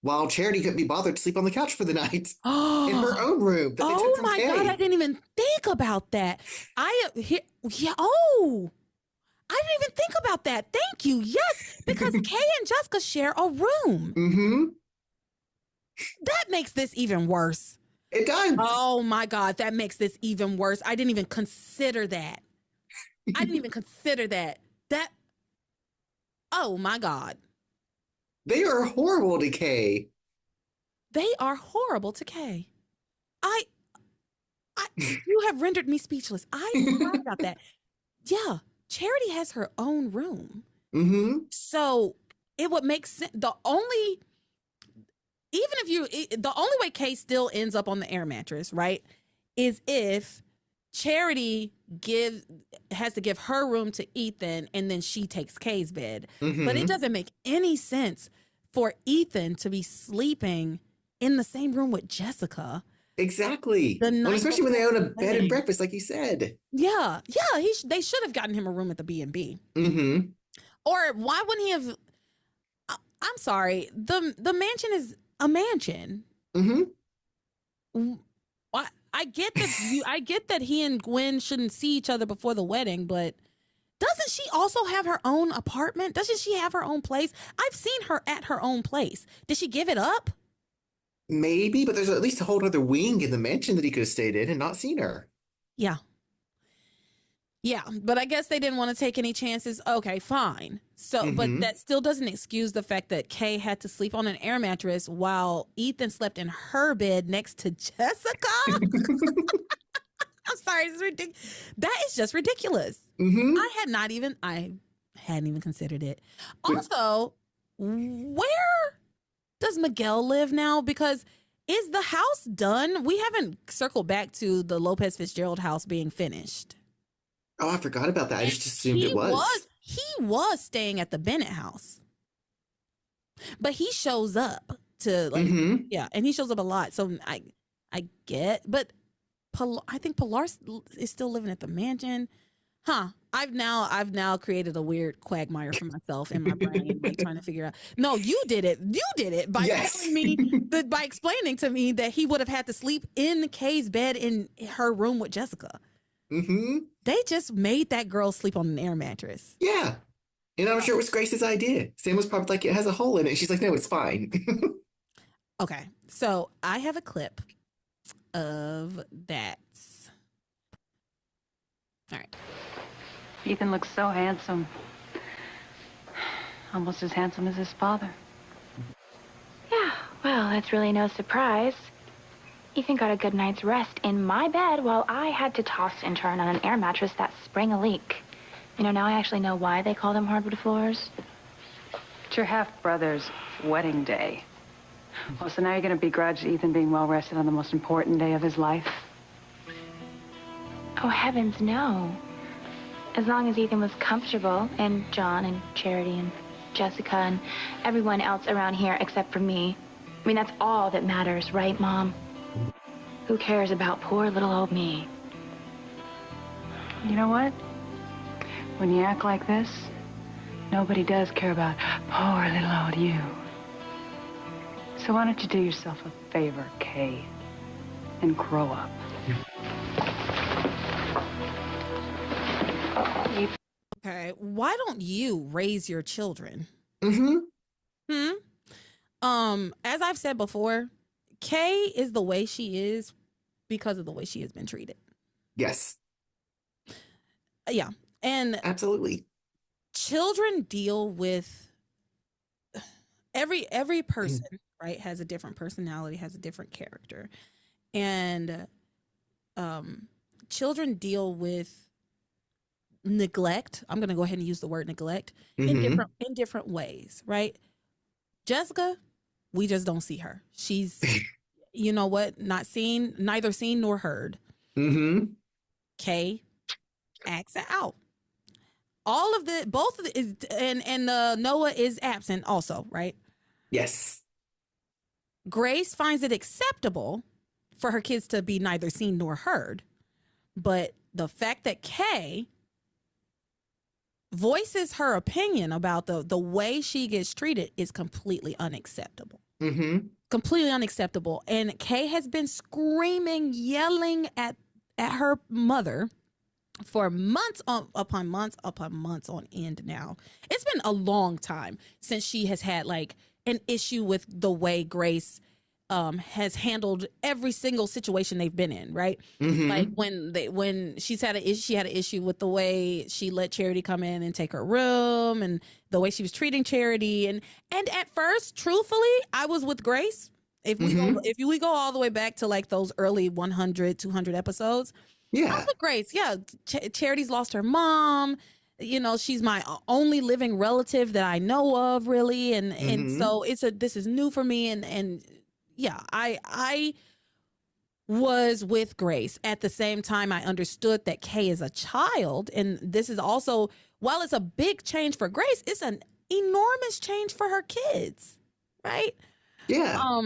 while Charity couldn't be bothered to sleep on the couch for the night in her own room? Oh my God, I didn't even think about that. I didn't even think about that. Thank you. Yes, because Kay and Jessica share a room. That makes this even worse. It does. Oh my God, that makes this even worse. I didn't even consider that. Oh my God. They are horrible to Kay. They are horrible to Kay. You have rendered me speechless. I forgot about that. Yeah, Charity has her own room. So it would make sense. The only way Kay still ends up on the air mattress, right, is if Charity has to give her room to Ethan, and then she takes Kay's bed. But it doesn't make any sense for Ethan to be sleeping in the same room with Jessica. Exactly. Well, especially when they own a bed and breakfast, like you said. Yeah. They should have gotten him a room at the B&B. Or why wouldn't he have? I'm sorry. The mansion is a mansion. I get that I get that he and Gwen shouldn't see each other before the wedding, but doesn't she also have her own apartment? Doesn't she have her own place? I've seen her at her own place. Did she give it up? Maybe, but there's at least a whole other wing in the mansion that he could have stayed in and not seen her. Yeah, but I guess they didn't want to take any chances. Okay, fine. So, but that still doesn't excuse the fact that Kay had to sleep on an air mattress while Ethan slept in her bed next to Jessica. I'm sorry, it's ridiculous. That is just ridiculous. I hadn't even considered it. Also, where does Miguel live now? Because is the house done? We haven't circled back to the Lopez Fitzgerald house being finished. Oh, I forgot about that. I just assumed it was. He was staying at the Bennett house. But he shows up to and he shows up a lot. So I get, but I think Pilar is still living at the mansion. I've now created a weird quagmire for myself in my brain, like trying to figure out. No, you did it by telling me by explaining to me that he would have had to sleep in Kay's bed in her room with Jessica. They just made that girl sleep on an air mattress. Yeah. And I'm sure it was Grace's idea. Sam was probably like, it has a hole in it. She's like, no, it's fine. Okay. So I have a clip of that. All right. Ethan looks so handsome. Almost as handsome as his father. Yeah, well, that's really no surprise. Ethan got a good night's rest in my bed while I had to toss and turn on an air mattress that sprang a leak. You know, now I actually know why they call them hardwood floors. It's your half-brother's wedding day. Well, so now you're going to begrudge Ethan being well-rested on the most important day of his life? Oh, heavens, no. As long as Ethan was comfortable, and John and Charity and Jessica and everyone else around here except for me. I mean, that's all that matters, right, Mom? Who cares about poor little old me? You know what? When you act like this, nobody does care about poor little old you. So why don't you do yourself a favor, Kay, and grow up? Okay, why don't you raise your children? As I've said before, Kay is the way she is because of the way she has been treated. Yes. Yeah. And absolutely. Children deal with every person, right, has a different personality, has a different character. And children deal with neglect. I'm going to go ahead and use the word neglect in different ways, right? Jessica, we just don't see her. She's, you know what, neither seen nor heard. Kay acts out. And Noah is absent also, right? Yes. Grace finds it acceptable for her kids to be neither seen nor heard, but the fact that Kay voices her opinion about the way she gets treated is completely unacceptable. Completely unacceptable. And Kay has been screaming, yelling at her mother for months upon months on end now. It's been a long time since she has had like an issue with the way Grace has handled every single situation they've been in, right? Like when she had an issue with the way she let Charity come in and take her room, and the way she was treating Charity, and at first, truthfully, I was with Grace. If we go all the way back to like those early 100, 200 episodes, I was with Grace. Yeah, Charity's lost her mom. You know, she's my only living relative that I know of, really, and so this is new for me, and yeah, I was with Grace. At the same time, I understood that Kay is a child. And this is also, while it's a big change for Grace, it's an enormous change for her kids, right? Yeah.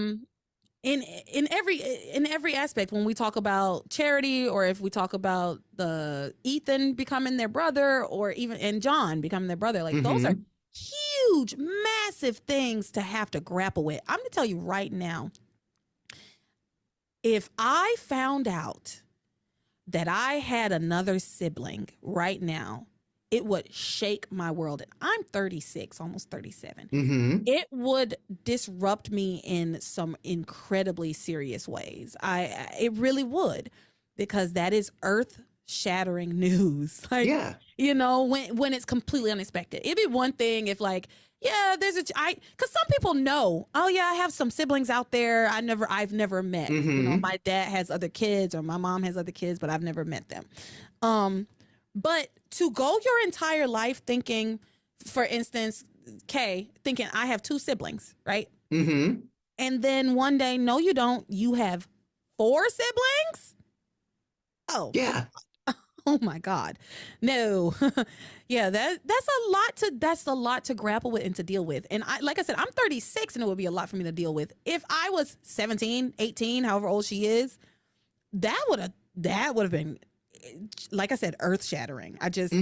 In every aspect, when we talk about Charity, or if we talk about the Ethan becoming their brother, or even and John becoming their brother, like those are huge, massive things to have to grapple with. I'm gonna tell you right now, if I found out that I had another sibling right now, it would shake my world. And I'm 36, almost 37. It would disrupt me in some incredibly serious ways. It really would, because that is earth-shattering news. Like, Yeah. you know, when it's completely unexpected. It'd be one thing if, like, yeah, because some people know, oh yeah, I have some siblings out there I've never met. You know, my dad has other kids, or my mom has other kids, but I've never met them. But to go your entire life thinking, for instance, Kay, thinking I have 2 siblings, right? And then one day, no, you don't. You have 4 siblings? Oh. Yeah. Oh my God. No. Yeah, that's a lot to grapple with and to deal with. And like I said, I'm 36 and it would be a lot for me to deal with. If I was 17, 18, however old she is, that would have been, like I said, earth shattering. I just,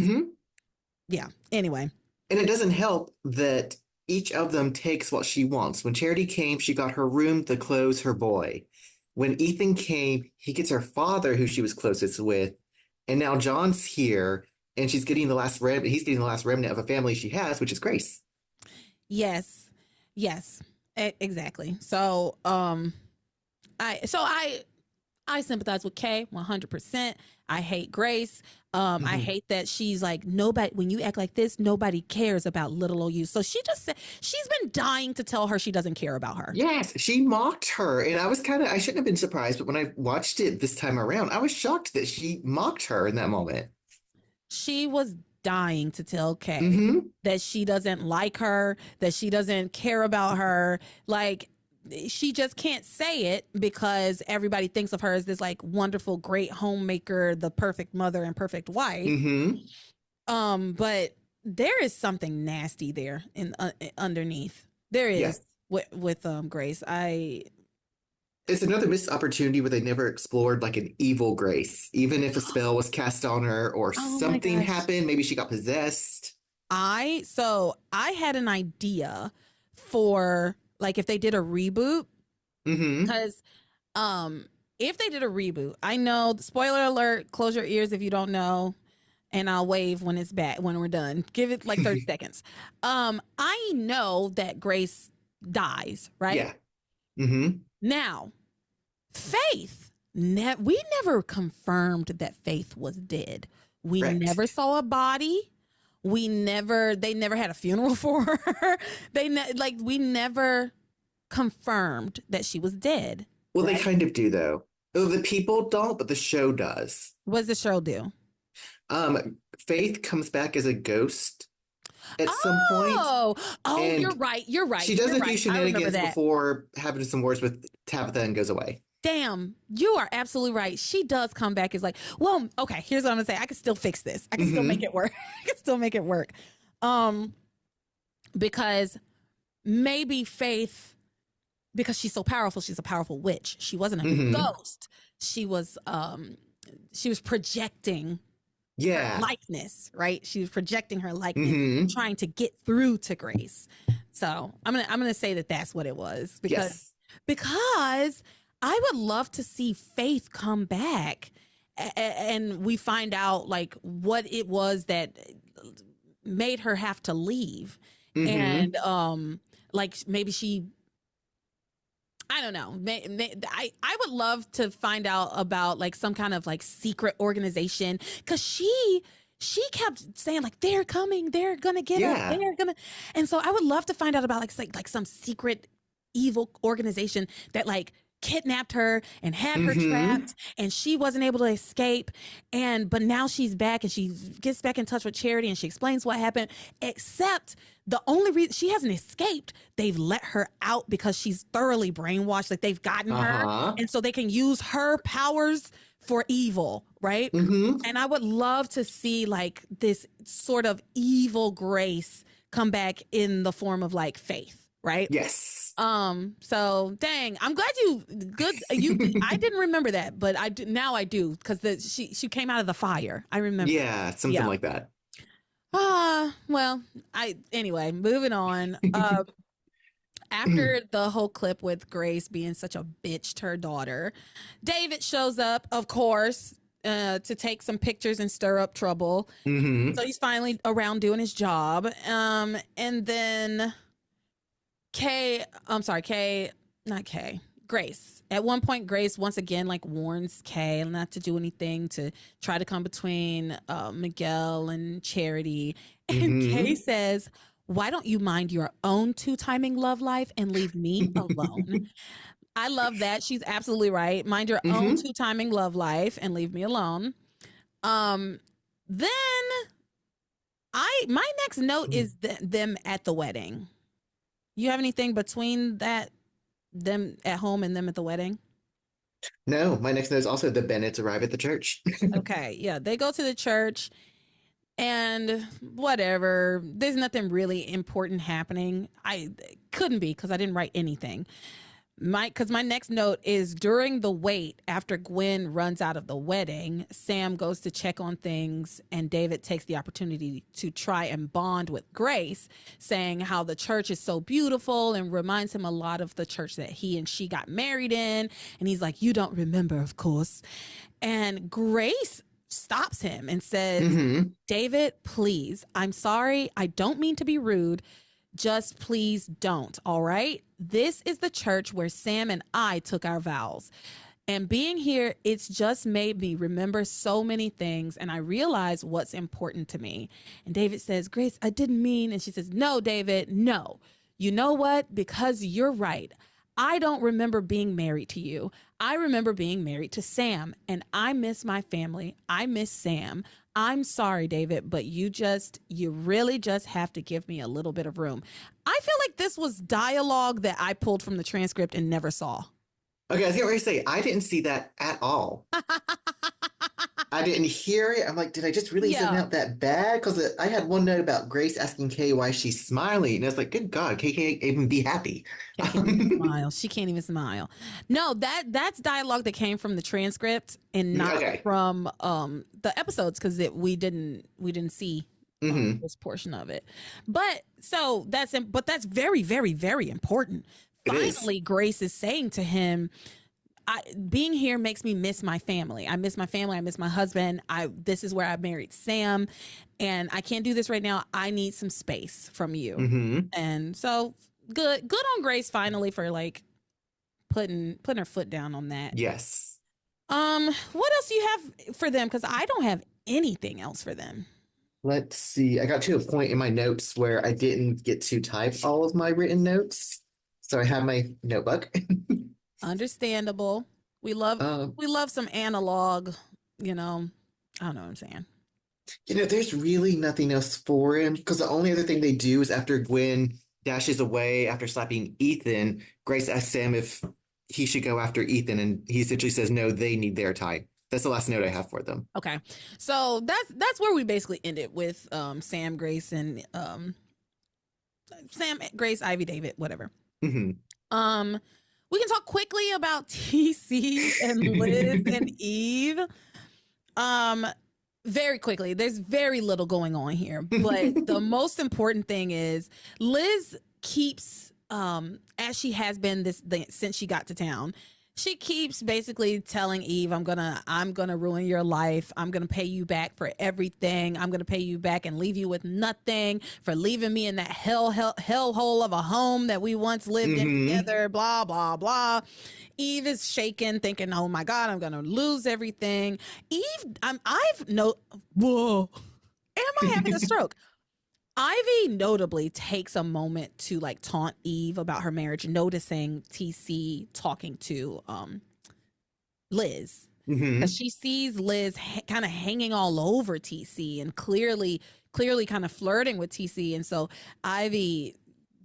yeah. Anyway. And it doesn't help that each of them takes what she wants. When Charity came, she got her room, the clothes, her boy. When Ethan came, he gets her father, who she was closest with. And now John's here, and he's getting the last remnant of a family she has, which is Grace. Yes. Exactly. So, I sympathize with Kay 100%. I hate Grace. I hate that she's like, nobody, when you act like this, nobody cares about little old you. So she just said, she's been dying to tell her she doesn't care about her. Yes, she mocked her. And I shouldn't have been surprised, but when I watched it this time around, I was shocked that she mocked her in that moment. She was dying to tell Kay that she doesn't like her, that she doesn't care about her. Like, she just can't say it because everybody thinks of her as this like wonderful, great homemaker, the perfect mother and perfect wife. But there is something nasty there underneath. There is with Grace. It's another missed opportunity where they never explored like an evil Grace, even if a spell was cast on her or something happened. Maybe she got possessed. I had an idea for, like, if they did a reboot, because if they did a reboot, I know, spoiler alert, close your ears if you don't know, and I'll wave when it's back, when we're done. Give it like 30 seconds. I know that Grace dies, right? Yeah. Now, Faith, we never confirmed that Faith was dead. We never saw a body. They never had a funeral for her. We never confirmed that she was dead. Well, they kind of do, though. The people don't, but the show does. What does the show do? Faith comes back as a ghost at some point. Oh, you're right. She does a few shenanigans before having some words with Tabitha and goes away. Damn, you are absolutely right. She does come back as like, well, okay, here's what I'm gonna say. I can still fix this. I can still make it work. I can still make it work. Because maybe Faith, because she's so powerful, she's a powerful witch. She wasn't a ghost. She was projecting her likeness, right? She was projecting her likeness, trying to get through to Grace. So I'm gonna say that that's what it was, because I would love to see Faith come back and we find out like what it was that made her have to leave. And like maybe she, I don't know. I would love to find out about like some kind of like secret organization, because she kept saying like, they're coming, they're gonna get her, they're gonna, and so I would love to find out about like some secret evil organization that like kidnapped her and had her trapped, and she wasn't able to escape. But now she's back, and she gets back in touch with Charity, and she explains what happened, except the only reason she hasn't escaped, they've let her out because she's thoroughly brainwashed. Like, they've gotten her, and so they can use her powers for evil, right? And I would love to see like this sort of evil Grace come back in the form of like Faith, right? Yes. So dang, I'm glad you I didn't remember that, but now I do, because she came out of the fire. I remember. Yeah, something like that. Well, anyway, moving on. After the whole clip with Grace being such a bitch to her daughter, David shows up, of course, to take some pictures and stir up trouble. So he's finally around doing his job. And then Grace. At one point, Grace once again like warns Kay not to do anything to try to come between Miguel and Charity. And Kay says, "Why don't you mind your own two-timing love life and leave me alone?" I love that. She's absolutely right. Mind your own two-timing love life and leave me alone. Then my next note is them at the wedding. You have anything between that, them at home and them at the wedding? No, my next note is also the Bennetts arrive at the church. Okay, yeah, they go to the church. And whatever, there's nothing really important happening. I couldn't be, because I didn't write anything. Because my next note is, during the wait after Gwen runs out of the wedding, Sam goes to check on things, and David takes the opportunity to try and bond with Grace, saying how the church is so beautiful and reminds him a lot of the church that he and she got married in. And he's like, "You don't remember, of course." And Grace stops him and says, "David, please, I'm sorry. I don't mean to be rude. Just please don't. All right. This is the church where Sam and I took our vows. And being here, it's just made me remember so many things. And I realize what's important to me." And David says, "Grace, I didn't mean." And she says, "No, David, no. You know what? Because you're right. I don't remember being married to you. I remember being married to Sam, and I miss my family. I miss Sam. I'm sorry, David, but you really just have to give me a little bit of room." I feel like this was dialogue that I pulled from the transcript and never saw. Okay, I was going to say, I didn't see that at all. I didn't hear it. I'm like, did I just really zone out that bad? Because I had one note about Grace asking Kay why she's smiling. And I was like, good God, Kay can't even be happy. Kay can't even smile. She can't even smile. No, that's dialogue that came from the transcript and not from the episodes, because we didn't see this portion of it. But that's very, very, very important. Finally, Grace is saying to him, being here makes me miss my family. I miss my family. I miss my husband. This is where I married Sam, and I can't do this right now. I need some space from you. And so good on Grace finally for like putting her foot down on that. Yes. What else do you have for them? Because I don't have anything else for them. Let's see. I got to a point in my notes where I didn't get to type all of my written notes. So I have my notebook. Understandable. We love some analog, I don't know what I'm saying. There's really nothing else for him, because the only other thing they do is after Gwen dashes away after slapping Ethan, Grace asks Sam if he should go after Ethan, and he essentially says, no, they need their time. That's the last note I have for them. Okay. So that's where we basically ended with Sam, Grace, and Sam, Grace, Ivy, David, whatever. We can talk quickly about TC and Liz and Eve. Very quickly. There's very little going on here, but the most important thing is Liz keeps, as she has been since she got to town, she keeps basically telling Eve, I'm gonna ruin your life. I'm gonna pay you back for everything. I'm gonna pay you back and leave you with nothing for leaving me in that hell hole of a home that we once lived in together. Blah blah blah. Eve is shaken, thinking, "Oh my God, I'm gonna lose everything." Eve, whoa, am I having a stroke? Ivy notably takes a moment to like taunt Eve about her marriage, noticing TC talking to Liz. Because she sees Liz kind of hanging all over TC and clearly kind of flirting with TC. And so Ivy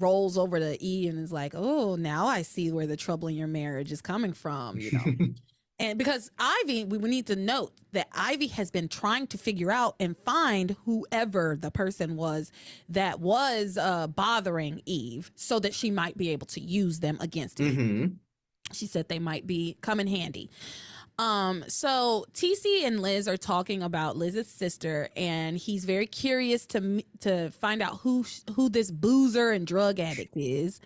rolls over to E and is like, oh, now I see where the trouble in your marriage is coming from, you know. And because Ivy, we need to note that Ivy has been trying to figure out and find whoever the person was that was bothering Eve so that she might be able to use them against Eve. She said they might come in handy. So TC and Liz are talking about Liz's sister, and he's very curious to find out who this boozer and drug addict is.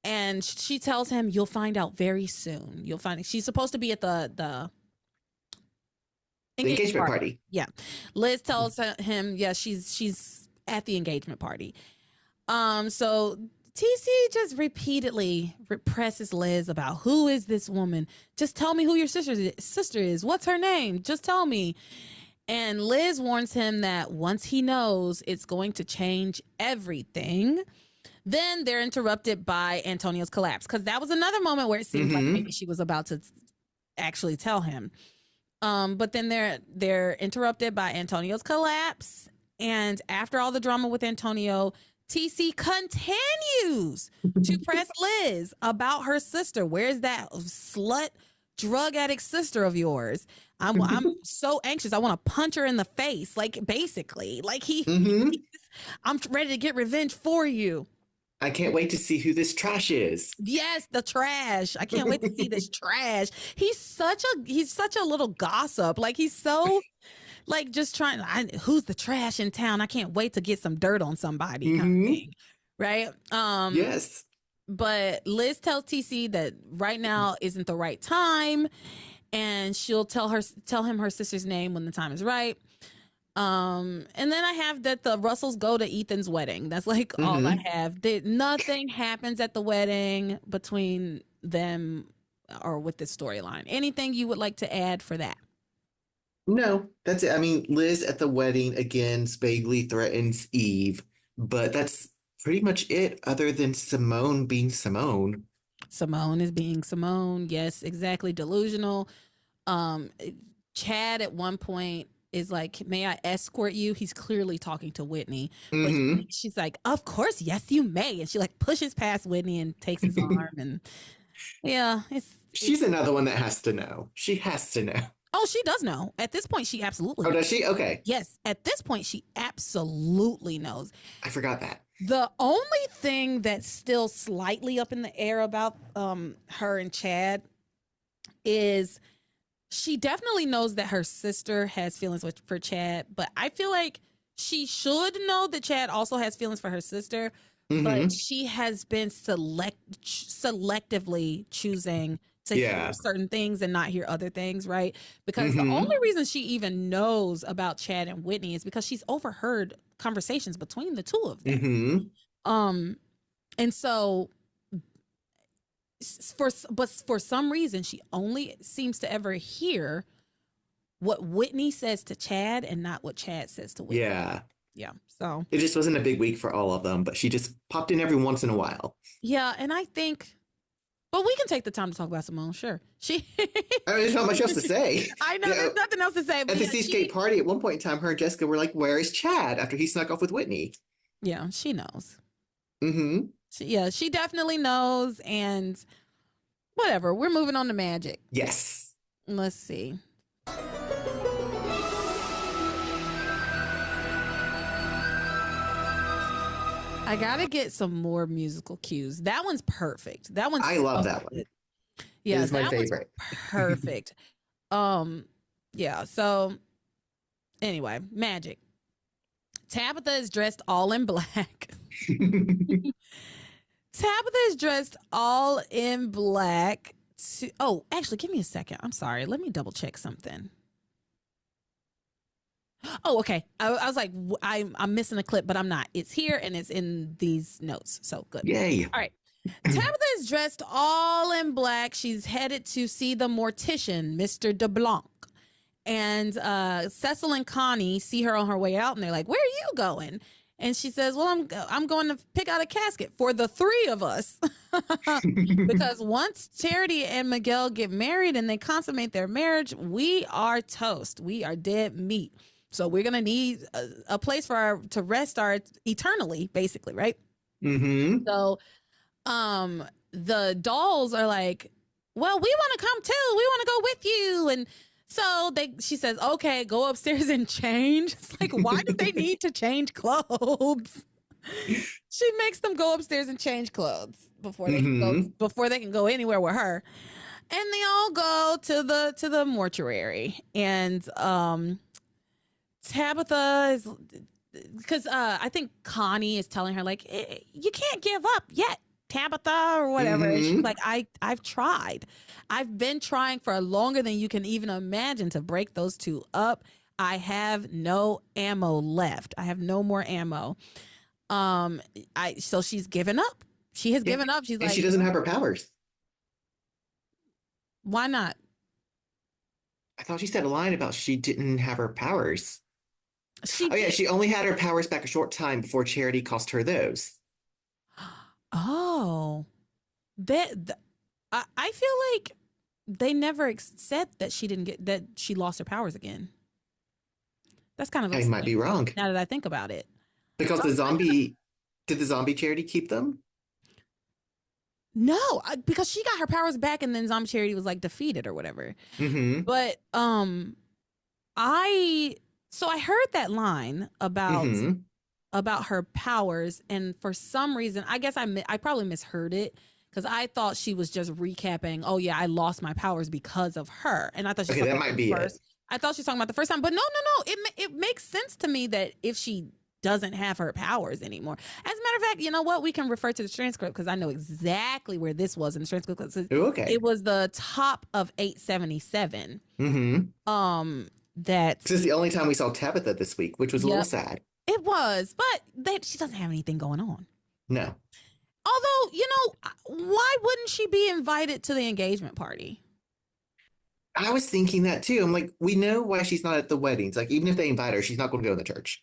And she tells him, you'll find out very soon. You'll find she's supposed to be at the engagement party. Yeah. Liz tells him, yeah, she's at the engagement party. So TC just repeatedly presses Liz about who is this woman? Just tell me who your sister is. What's her name? Just tell me. And Liz warns him that once he knows, it's going to change everything. Then they're interrupted by Antonio's collapse, because that was another moment where it seemed like maybe she was about to actually tell him. But then they're interrupted by Antonio's collapse. And after all the drama with Antonio, TC continues to press Liz about her sister. Where's that slut drug addict sister of yours? I'm so anxious. I want to punch her in the face, like basically. Like I'm ready to get revenge for you. I can't wait to see who this trash is. Yes, the trash. I can't wait to see this trash. He's such a little gossip. Like he's so like just trying. Who's the trash in town? I can't wait to get some dirt on somebody, kind of thing, right? Yes. But Liz tells TC that right now isn't the right time, and she'll tell him her sister's name when the time is right. And then I have that the Russells go to Ethan's wedding. That's like all I have. Nothing happens at the wedding between them or with this storyline. Anything you would like to add for that? No, that's it. I mean, Liz at the wedding again vaguely threatens Eve, but that's pretty much it, other than Simone being Simone. Simone is being Simone. Yes, exactly. Delusional. Chad at one point is like, may I escort you? He's clearly talking to Whitney. But she's like, of course, yes, you may. And she like pushes past Whitney and takes his arm. And yeah, she's another one that has to know. She has to know. Oh, she does know. At this point, she absolutely knows. Oh, does she? Okay. Yes. At this point, she absolutely knows. I forgot that. The only thing that's still slightly up in the air about her and Chad is she definitely knows that her sister has feelings for Chad, but I feel like she should know that Chad also has feelings for her sister, but she has been selectively choosing to hear certain things and not hear other things, right? Because the only reason she even knows about Chad and Whitney is because she's overheard conversations between the two of them. And so for some reason she only seems to ever hear what Whitney says to Chad and not what Chad says to Whitney. Yeah. So it just wasn't a big week for all of them, but she just popped in every once in a while. Yeah, and I think, but we can take the time to talk about Simone. Sure, I mean, there's not much else to say. I know there's nothing else to say. At the Seascape party, at one point in time, her and Jessica were like, "Where is Chad?" After he snuck off with Whitney. Yeah, she knows. She definitely knows, and whatever. We're moving on to magic. Yes. Let's see. I gotta get some more musical cues. That one's perfect. I love that one. Yeah, it's my favorite. Perfect. Yeah. So anyway, magic. Tabitha is dressed all in black. Tabitha is dressed all in black. Actually, give me a second. I'm sorry. Let me double check something. Oh, okay. I was like, I'm missing a clip, but I'm not. It's here and it's in these notes. So good. Yay. All right. Tabitha is dressed all in black. She's headed to see the mortician, Mr. DeBlanc. And Cecil and Connie see her on her way out, and they're like, "Where are you going?" And she says, "Well, I'm going to pick out a casket for the three of us." Because once Charity and Miguel get married and they consummate their marriage, we are toast. We are dead meat. So we're going to need a place to rest our eternally, basically, right? Mm-hmm. So the dolls are like, "Well, we want to come too. We want to go with you." And so she says, "Okay, go upstairs and change." It's like, why do they need to change clothes? She makes them go upstairs and change clothes before they can go anywhere with her. And they all go to the mortuary. And Tabitha is, because I think Connie is telling her, like, "You can't give up yet, Tabitha," or whatever. And she's like, I've tried. I've been trying for longer than you can even imagine to break those two up. I have no ammo left. I have no more ammo. So she's given up. She has given up. She's and like, she doesn't have her powers. Why not? I thought she said a line about she didn't have her powers. She she only had her powers back a short time before Charity cost her those. Oh, I feel like they never said that she lost her powers again. That's kind of I might be wrong. now that I think about it. Because did the zombie Charity keep them? No, because she got her powers back and then Zombie Charity was like defeated or whatever. Mm-hmm. But I heard that line about her powers, and for some reason, I guess I probably misheard it, because I thought she was just recapping, "Oh yeah, I lost my powers because of her," and I thought she was that might be first. it. I thought she was talking about the first time, but no, it makes sense to me that if she doesn't have her powers anymore. As a matter of fact, you know what? We can refer to the transcript, because I know exactly where this was in the transcript. It was the top of 877. Mm-hmm. This is the only time we saw Tabitha this week, which was a little sad. It was, but she doesn't have anything going on. No. Although, why wouldn't she be invited to the engagement party? I was thinking that too. I'm like, we know why she's not at the weddings. Like, even if they invite her, she's not going to go in the church.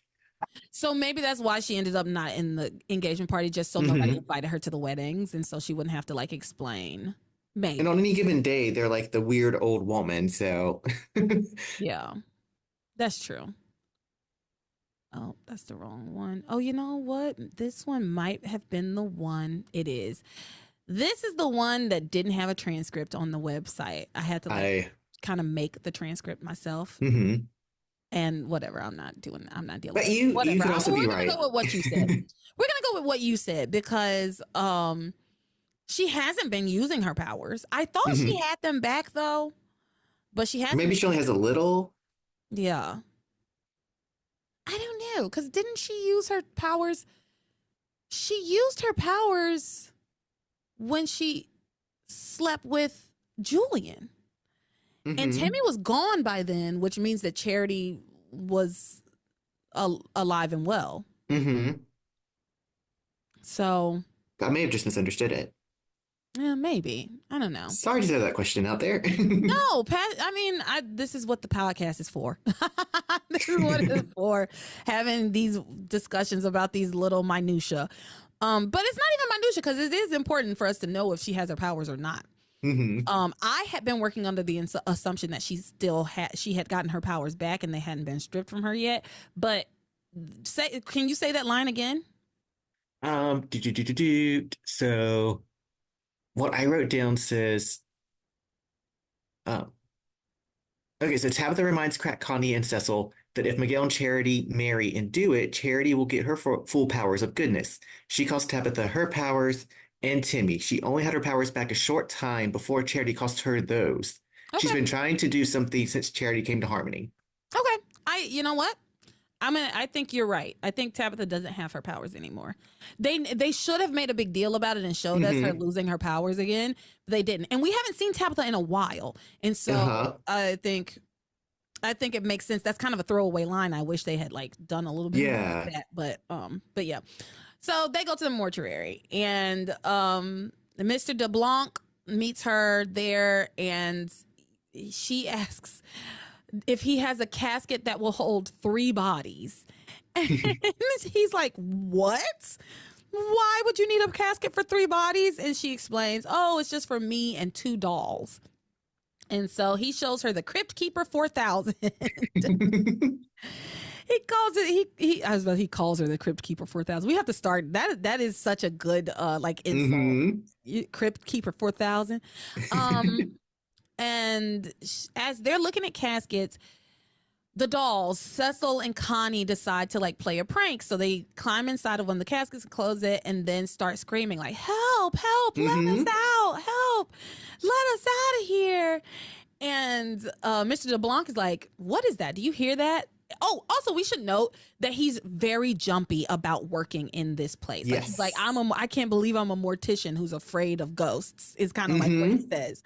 So maybe that's why she ended up not in the engagement party, just so nobody invited her to the weddings, and so she wouldn't have to like explain. Maybe. And on any given day, they're like the weird old woman. So yeah, that's true. Oh, that's the wrong one. Oh, you know what? This one might have been the one. It is. This is the one that didn't have a transcript on the website. I had to kind of make the transcript myself. Mm-hmm. And whatever, I'm not dealing. But you could also be right. We're gonna go with what you said. We're gonna go with what you said, because she hasn't been using her powers. I thought she had them back though, but she hasn't. Maybe she only has a little. Yeah. I don't know, because didn't she use her powers? She used her powers when she slept with Julian. And Timmy was gone by then, which means that Charity was alive and well. So I may have just misunderstood it. Yeah, maybe. I don't know. Sorry to throw that question out there. No, this is what the podcast is for. This is what it's for, having these discussions about these little minutia. But it's not even minutia, because it is important for us to know if she has her powers or not. I had been working under the assumption that she had gotten her powers back and they hadn't been stripped from her yet. But can you say that line again? So what I wrote down says, okay, so Tabitha reminds Connie and Cecil that if Miguel and Charity marry and do it, Charity will get her full powers of goodness. She calls Tabitha her powers and Timmy. She only had her powers back a short time before Charity cost her those. Okay. She's been trying to do something since Charity came to Harmony. Okay. You know what? I think you're right. I think Tabitha doesn't have her powers anymore. They should have made a big deal about it and showed us her losing her powers again. But they didn't. And we haven't seen Tabitha in a while. And so I think it makes sense. That's kind of a throwaway line. I wish they had like done a little bit more of that. But yeah. So they go to the mortuary, and Mr. DeBlanc meets her there, and she asks if he has a casket that will hold 3 bodies. And he's like, what? Why would you need a casket for 3 bodies? And she explains, oh, it's just for me and 2 dolls. And so he shows her the Crypt Keeper 4000. He calls it he calls her the Crypt Keeper 4000. We have to start that is such a good like insult. Crypt Keeper 4000. And as they're looking at caskets, the dolls, Cecil and Connie, decide to like play a prank. So they climb inside of one of the caskets and close it and then start screaming like, help, help, let us out, help, let us out of here. And Mr. DeBlanc is like, what is that? Do you hear that? Oh, also, we should note that he's very jumpy about working in this place. Like, he's like, I can't believe I'm a mortician who's afraid of ghosts, is kind of like what he says.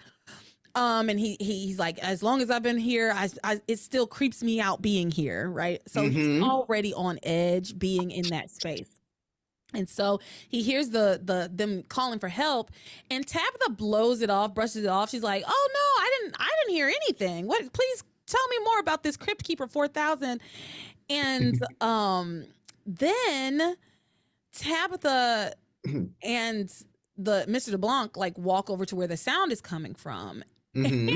And he's like, as long as I've been here, it still creeps me out being here, right? So he's already on edge being in that space. And so he hears them calling for help, and Tabitha blows it off, brushes it off. She's like, "Oh no, I didn't hear anything. What? Please tell me more about this Crypt Keeper 4000." And then Tabitha and the Mr. DeBlanc like walk over to where the sound is coming from, and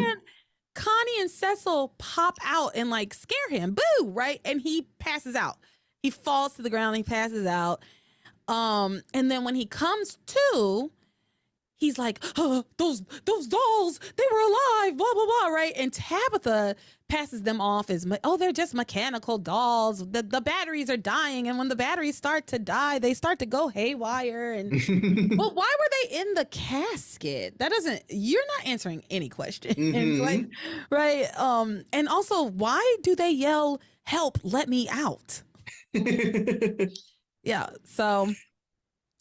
Connie and Cecil pop out and like scare him. Boo! Right, and he passes out. He falls to the ground. He passes out. And then when he comes to, he's like, oh, those dolls, they were alive, blah, blah, blah, right? And Tabitha passes them off as, oh, they're just mechanical dolls. The batteries are dying. And when the batteries start to die, they start to go haywire. And well, why were they in the casket? You're not answering any question. Like, right. And also, why do they yell, help, let me out? Yeah, so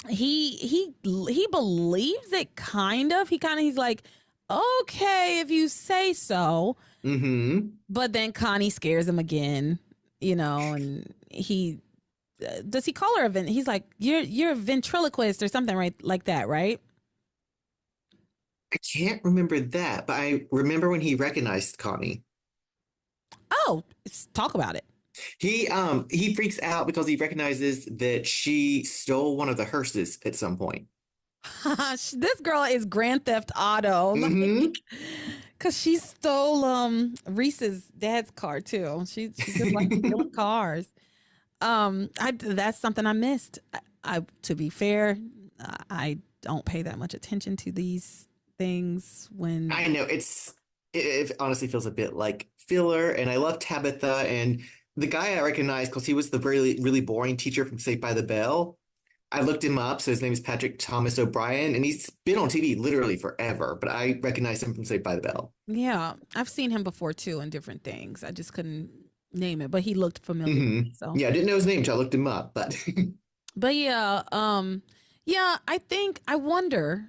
he believes it kind of. He's like, okay, if you say so. But then Connie scares him again, and does he call her he's like, you're a ventriloquist or something, right? Like that, right? I can't remember that, but I remember when he recognized Connie. Oh, talk about it. He freaks out because he recognizes that she stole one of the hearses at some point. This girl is Grand Theft Auto, because she stole Reese's dad's car too. She just like stealing cars. That's something I missed. To be fair, I don't pay that much attention to these things when I know it honestly feels a bit like filler. And I love Tabitha and the guy I recognize because he was the really, really boring teacher from Saved by the Bell. I looked him up. So his name is Patrick Thomas O'Brien, and he's been on TV literally forever, but I recognize him from Saved by the Bell. Yeah, I've seen him before too in different things. I just couldn't name it, but he looked familiar. So yeah, I didn't know his name until I looked him up, but yeah, I wonder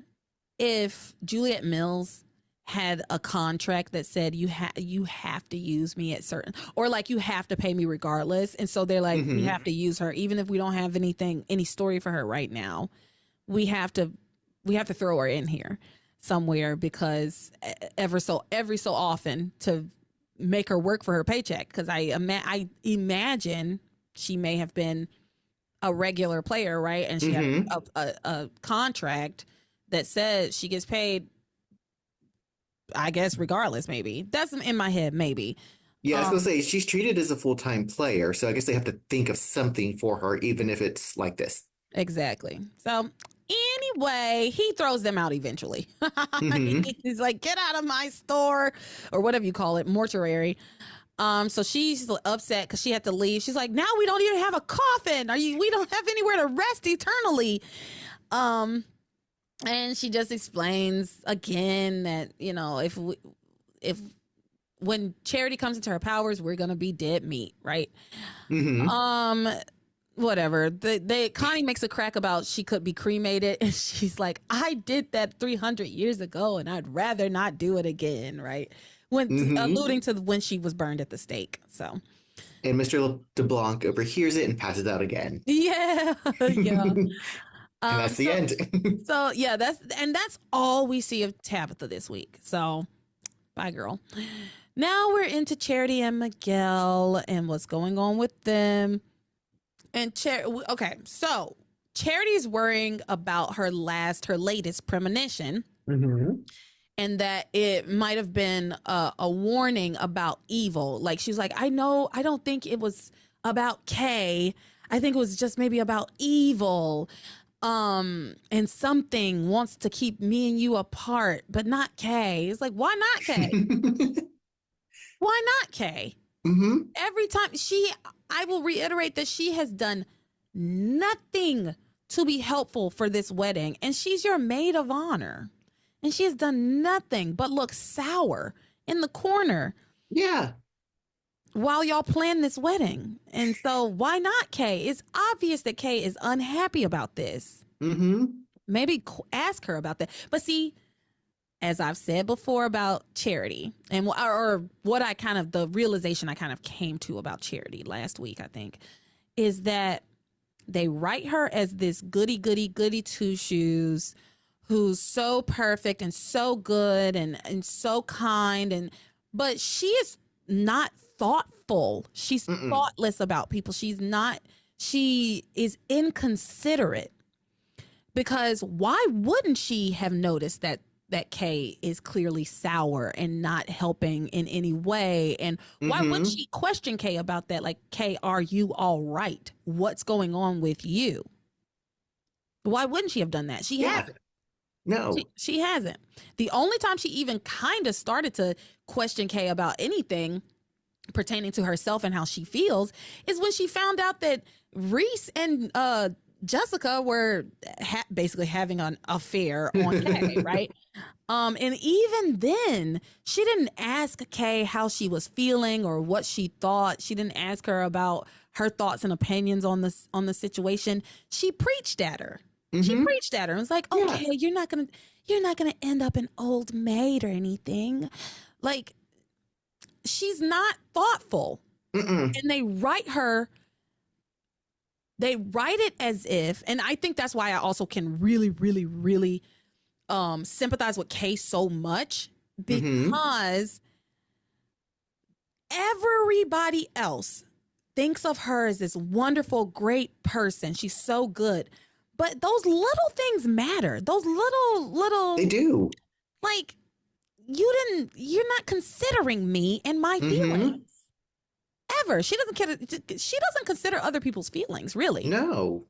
if Juliet Mills had a contract that said you have to use me at certain, or like you have to pay me regardless, and so they're like, we have to use her even if we don't have any story for her right now. We have to throw her in here somewhere because every so often to make her work for her paycheck, because I imagine she may have been a regular player, right? And she had a contract that says she gets paid, I guess, regardless. Maybe that's in my head. Maybe. Yeah, I was gonna say she's treated as a full-time player, so I guess they have to think of something for her, even if it's like this. Exactly. So anyway, he throws them out eventually. He's like, "Get out of my store," or whatever you call it, mortuary. So she's upset because she had to leave. She's like, "Now we don't even have a coffin. We don't have anywhere to rest eternally." And she just explains again that, if when Charity comes into her powers, we're gonna be dead meat, right? Whatever. Connie makes a crack about she could be cremated, and she's like, I did that 300 years ago, and I'd rather not do it again, right? Alluding to when she was burned at the stake. So. And Mr. DeBlanc overhears it and passes out again. Yeah, yeah. And that's the end. So yeah, that's all we see of Tabitha this week. So Bye, girl. Now we're into Charity and Miguel and what's going on with them. And okay, so Charity's worrying about her latest premonition, and that it might have been a warning about evil. Like, she's like, I don't think it was about Kay. I think it was just maybe about evil. And something wants to keep me and you apart, but not Kay. It's like, why not Kay? Why not Kay? Every time I will reiterate that she has done nothing to be helpful for this wedding. And she's your maid of honor. And she has done nothing but look sour in the corner. Yeah. While y'all plan this wedding. And so why not Kay? It's obvious that Kay is unhappy about this. Maybe ask her about that. But see, as I've said before about Charity, and or what the realization I kind of came to about Charity last week, I think, is that they write her as this goody two shoes who's so perfect and so good and so kind, but she is not thoughtful. She's thoughtless about people. She is inconsiderate, because why wouldn't she have noticed that Kay is clearly sour and not helping in any way? And why wouldn't she question Kay about that? Like, Kay, are you all right? What's going on with you? Why wouldn't she have done that? She hasn't. No. She hasn't. The only time she even kind of started to question Kay about anything pertaining to herself and how she feels is when she found out that Reese and Jessica were basically having an affair on Kay, right? And even then, she didn't ask Kay how she was feeling or what she thought. She didn't ask her about her thoughts and opinions on the situation. She preached at her. She preached at her and was like, okay, you're not gonna end up an old maid or anything. Like, she's not thoughtful. And they write it as if, and I think that's why I also can really, really, really sympathize with Kay so much, because everybody else thinks of her as this wonderful, great person. She's so good. But those little things matter. Those little. They do. Like, you're not considering me and my feelings. Ever. She doesn't consider other people's feelings, really. No.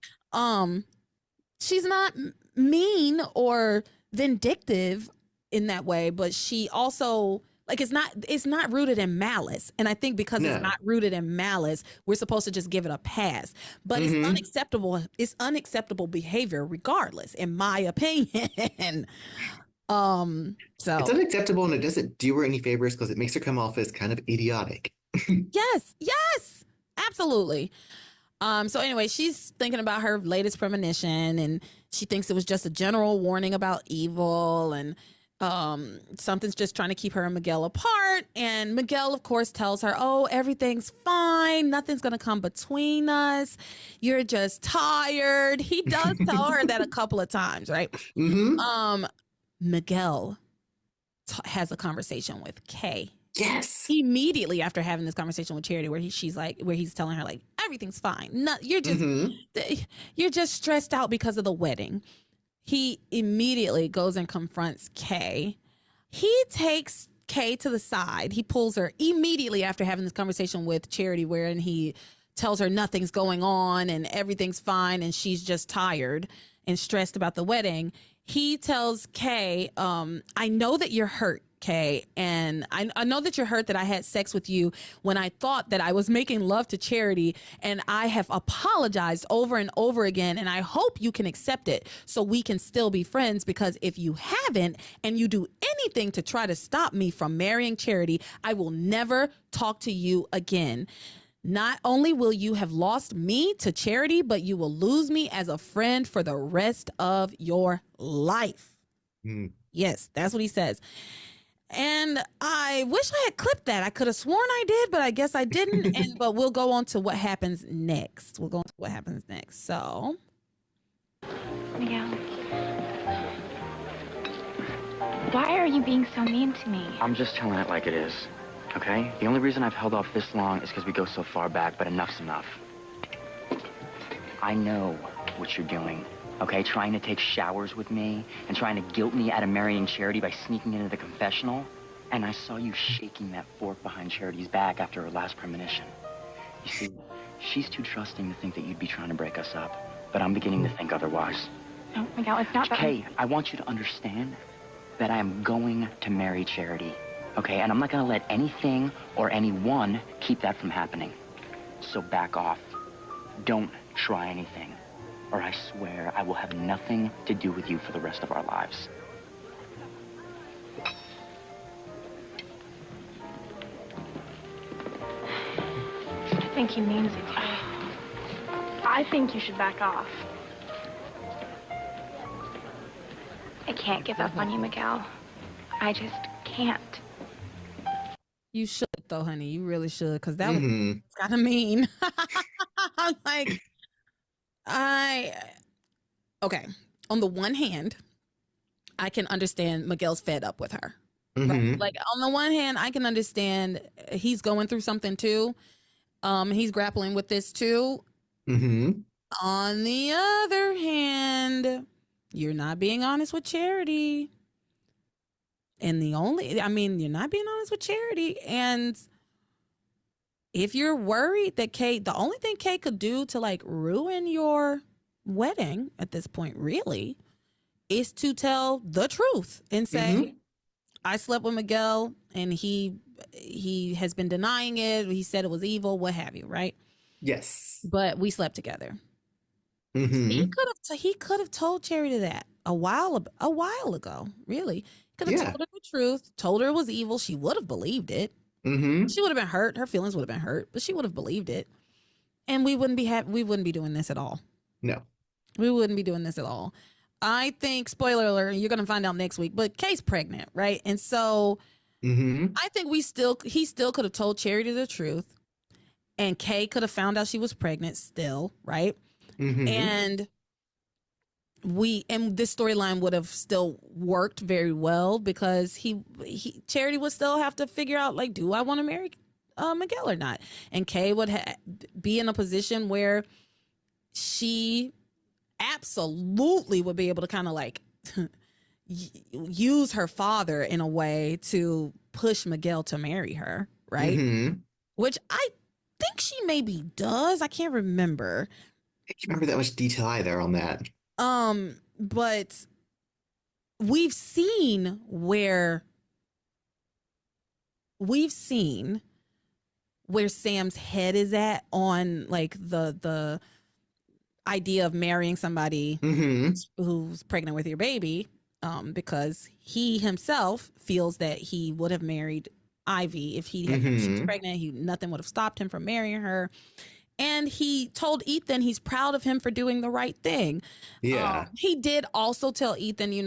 She's not mean or vindictive in that way, but she also, like, it's not rooted in malice. And I think because it's not rooted in malice, we're supposed to just give it a pass. But it's unacceptable. It's unacceptable behavior regardless, in my opinion. So it's unacceptable, and it doesn't do her any favors because it makes her come off as kind of idiotic. Yes, absolutely. So anyway, she's thinking about her latest premonition, and she thinks it was just a general warning about evil, and something's just trying to keep her and Miguel apart. And Miguel, of course, tells her, oh, everything's fine. Nothing's going to come between us. You're just tired. He does tell her that a couple of times, right? Miguel has a conversation with Kay. Yes. Immediately after having this conversation with Charity, where he's telling her, like, everything's fine. No, you're just stressed out because of the wedding. He immediately goes and confronts Kay. He takes Kay to the side. He pulls her immediately after having this conversation with Charity, wherein he tells her nothing's going on and everything's fine and she's just tired and stressed about the wedding. He tells Kay, I know that you're hurt, Kay, and I know that you're hurt that I had sex with you when I thought that I was making love to Charity, and I have apologized over and over again, and I hope you can accept it so we can still be friends, because if you haven't and you do anything to try to stop me from marrying Charity, I will never talk to you again. Not only will you have lost me to Charity, but you will lose me as a friend for the rest of your life. Yes, that's what he says. And I wish I had clipped that. I could have sworn I did, but I guess I didn't. But we'll go on to what happens next. So, Miguel, Why are you being so mean to me? I'm just telling it like it is, okay? The only reason I've held off this long is because we go so far back, but enough's enough. I know what you're doing, okay? Trying to take showers with me and trying to guilt me out of marrying Charity by sneaking into the confessional. And I saw you shaking that fork behind Charity's back after her last premonition. You see, she's too trusting to think that you'd be trying to break us up, but I'm beginning to think otherwise. No, Miguel, it's not that. Kay, I want you to understand that I am going to marry Charity, okay? And I'm not gonna let anything or anyone keep that from happening. So back off. Don't try anything, or I swear I will have nothing to do with you for the rest of our lives. I think he means it. I think you should back off. I can't give up on you, Miguel. I just can't. You should, though, honey. You really should, because that was kind of mean. I'm like, okay. On the one hand, I can understand Miguel's fed up with her. Right? Like, on the one hand, I can understand he's going through something too. He's grappling with this too. On the other hand, you're not being honest with Charity. And you're not being honest with Charity. And if you're worried that the only thing Kay could do to like ruin your wedding at this point, really, is to tell the truth and say, I slept with Miguel and he has been denying it. He said it was evil, what have you, right? Yes. But we slept together. He could have told Charity that a while ago, really. Could have told her the truth, told her it was evil. She would have believed it. She would have been hurt. Her feelings would have been hurt, but she would have believed it. And we wouldn't be doing this at all. No. We wouldn't be doing this at all. I think, spoiler alert, you're going to find out next week, but Kay's pregnant, right? And so I think he still could have told Charity the truth, and Kay could have found out she was pregnant still, right? And this storyline would have still worked very well because Charity would still have to figure out, like, do I want to marry Miguel or not? And Kay would be in a position where she absolutely would be able to kind of like use her father in a way to push Miguel to marry her, right? Which I think she maybe does. I can't remember. I can't remember that much detail either on that. But we've seen where Sam's head is at on like the idea of marrying somebody who's pregnant with your baby, because he himself feels that he would have married Ivy if she was pregnant. Nothing would have stopped him from marrying her. And he told Ethan he's proud of him for doing the right thing. Yeah. He did also tell Ethan,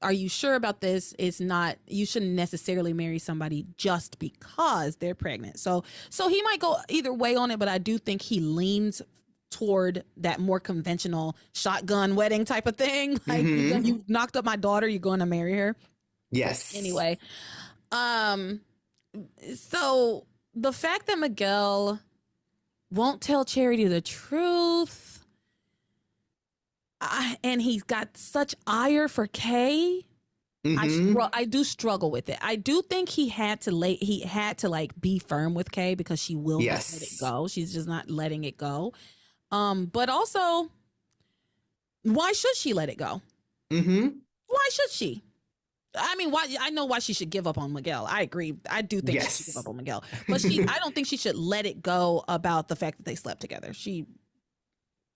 are you sure about this? You shouldn't necessarily marry somebody just because they're pregnant. So he might go either way on it, but I do think he leans toward that more conventional shotgun wedding type of thing. Like, you knocked up my daughter, you're going to marry her. Yes. Anyway, so the fact that Miguel won't tell Charity the truth, and he's got such ire for Kay, I do struggle with it. I do think he had to like be firm with Kay because she will not let it go. She's just not letting it go. But also, why should she let it go? Why should she? I mean, why? I know why she should give up on Miguel. I agree. I do think she should give up on Miguel, but I don't think she should let it go about the fact that they slept together. She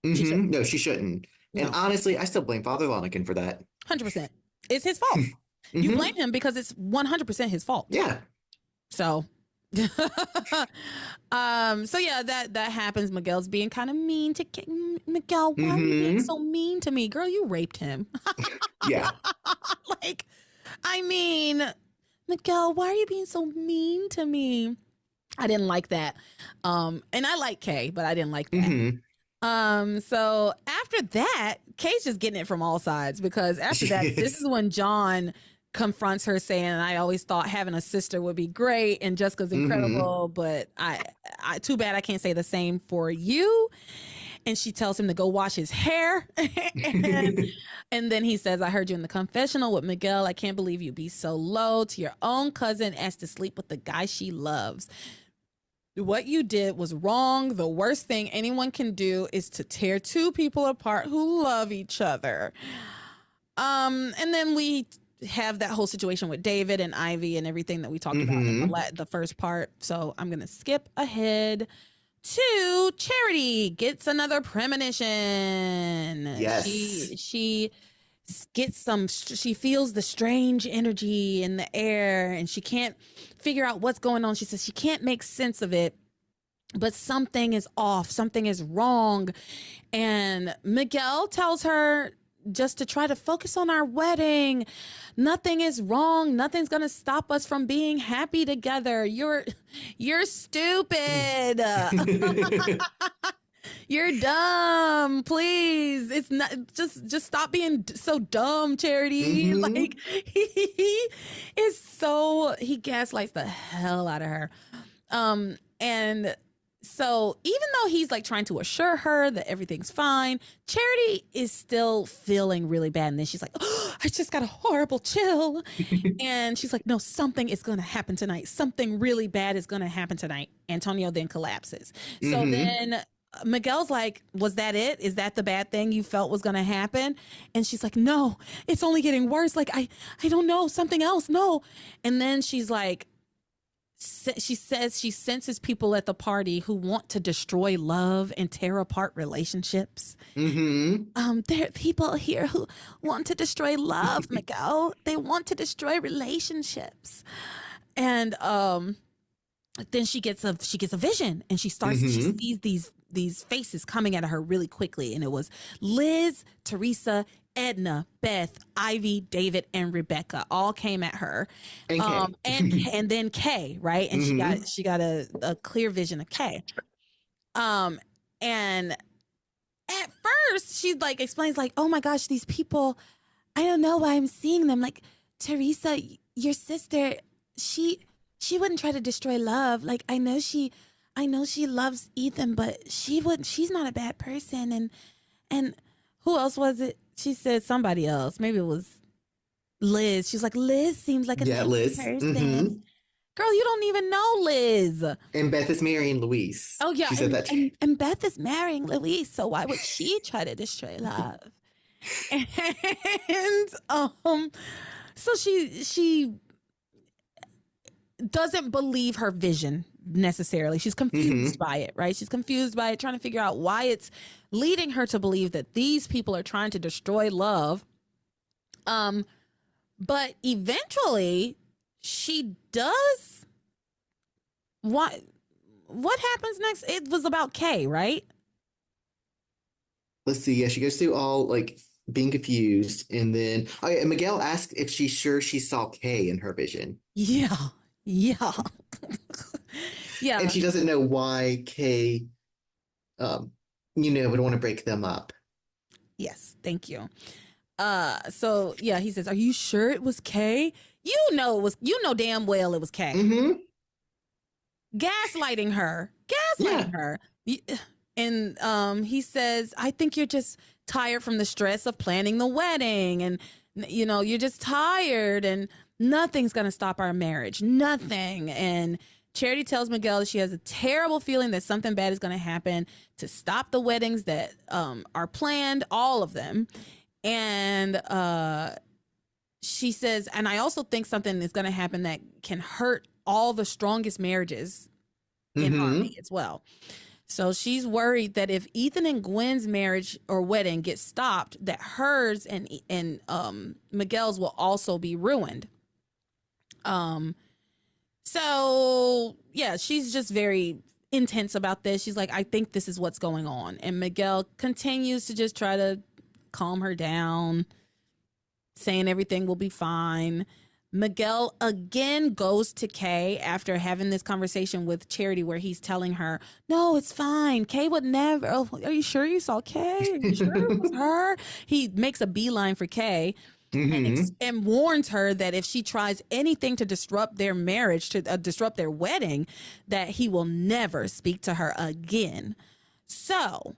shouldn't. No, she shouldn't. No. And honestly, I still blame Father Lonergan for that. 100%. It's his fault. You blame him because it's 100% his fault. Yeah. So, so yeah, that happens. Miguel's being kind of mean to Miguel. Why are you being so mean to me, girl? You raped him. Yeah. Like, I mean, Miguel, why are you being so mean to me? I didn't like that. And I like Kay, but I didn't like that. So after that, Kay's just getting it from all sides, because after that, this is when John confronts her saying, I always thought having a sister would be great and Jessica's incredible, but I too bad I can't say the same for you. And she tells him to go wash his hair. And then he says, I heard you in the confessional with Miguel. I can't believe you'd be so low to your own cousin as to sleep with the guy she loves. What you did was wrong. The worst thing anyone can do is to tear two people apart who love each other. And then we have that whole situation with David and Ivy and everything that we talked about in the first part. So I'm going to skip ahead to Charity gets another premonition. Yes. She gets she feels the strange energy in the air and she can't figure out what's going on. She says she can't make sense of it, but something is off, something is wrong. And Miguel tells her just to try to focus on our wedding. Nothing is wrong. Nothing's going to stop us from being happy together. You're stupid. You're dumb. Please. It's not just stop being so dumb, Charity. Like he gaslights the hell out of her. And so even though he's like trying to assure her that everything's fine, Charity is still feeling really bad. And then she's like, oh, I just got a horrible chill. And she's like, no, something is going to happen tonight. Something really bad is going to happen tonight. Antonio then collapses. So then Miguel's like, was that it? Is that the bad thing you felt was going to happen? And she's like, no, it's only getting worse. Like, I don't know, something else. No. And then she's like, she says she senses people at the party who want to destroy love and tear apart relationships. There are people here who want to destroy love, Miguel. They want to destroy relationships. And then she gets a vision, and she sees these faces coming at her really quickly, and it was Liz, Teresa, Edna, Beth, Ivy, David, and Rebecca all came at her, and then Kay, right? And she got a clear vision of Kay. And at first she like explains like, oh my gosh, these people, I don't know why I'm seeing them. Like Teresa, your sister, she wouldn't try to destroy love. Like I know she loves Ethan, but she's not a bad person. And who else was it? She said somebody else. Maybe it was Liz. She's like, Liz seems like a nice person. Girl, you don't even know Liz. And Beth is marrying Luis. Oh, yeah. She said that. And Beth is marrying Luis, so why would she try to destroy love? And so she doesn't believe her vision necessarily. She's confused by it, right? She's confused by it, trying to figure out why it's leading her to believe that these people are trying to destroy love. But eventually she does. What happens next? It was about Kay, right? Let's see. Yeah, she goes through all like being confused, and then and Miguel asked if she's sure she saw Kay in her vision. Yeah. Yeah. And she doesn't know why Kay, would want to break them up. Yes, thank you. So yeah, he says, "Are you sure it was Kay? You know damn well it was Kay." Gaslighting her. And he says, "I think you're just tired from the stress of planning the wedding, and you're just tired, and nothing's gonna stop our marriage. Nothing." And Charity tells Miguel that she has a terrible feeling that something bad is going to happen to stop the weddings that are planned, all of them. And she says, and I also think something is going to happen that can hurt all the strongest marriages in harmony as well. So she's worried that if Ethan and Gwen's marriage or wedding gets stopped, that hers and Miguel's will also be ruined. So yeah, she's just very intense about this. She's like, I think this is what's going on. And Miguel continues to just try to calm her down, saying everything will be fine. Miguel again goes to Kay after having this conversation with Charity where he's telling her, no, it's fine. Kay would never. Oh, are you sure you saw Kay? Are you sure it was her? He makes a beeline for Kay and warns her that if she tries anything to disrupt their marriage, to disrupt their wedding, that he will never speak to her again. So,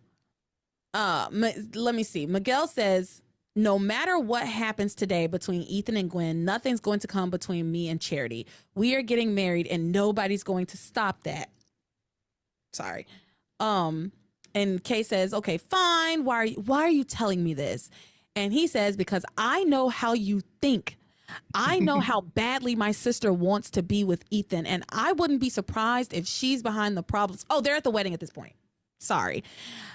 let me see. Miguel says, no matter what happens today between Ethan and Gwen, nothing's going to come between me and Charity. We are getting married and nobody's going to stop that. Sorry. And Kay says, okay, fine. Why are you telling me this? And he says, because I know how you think. I know how badly my sister wants to be with Ethan, and I wouldn't be surprised if she's behind the problems. Oh, they're at the wedding at this point. Sorry.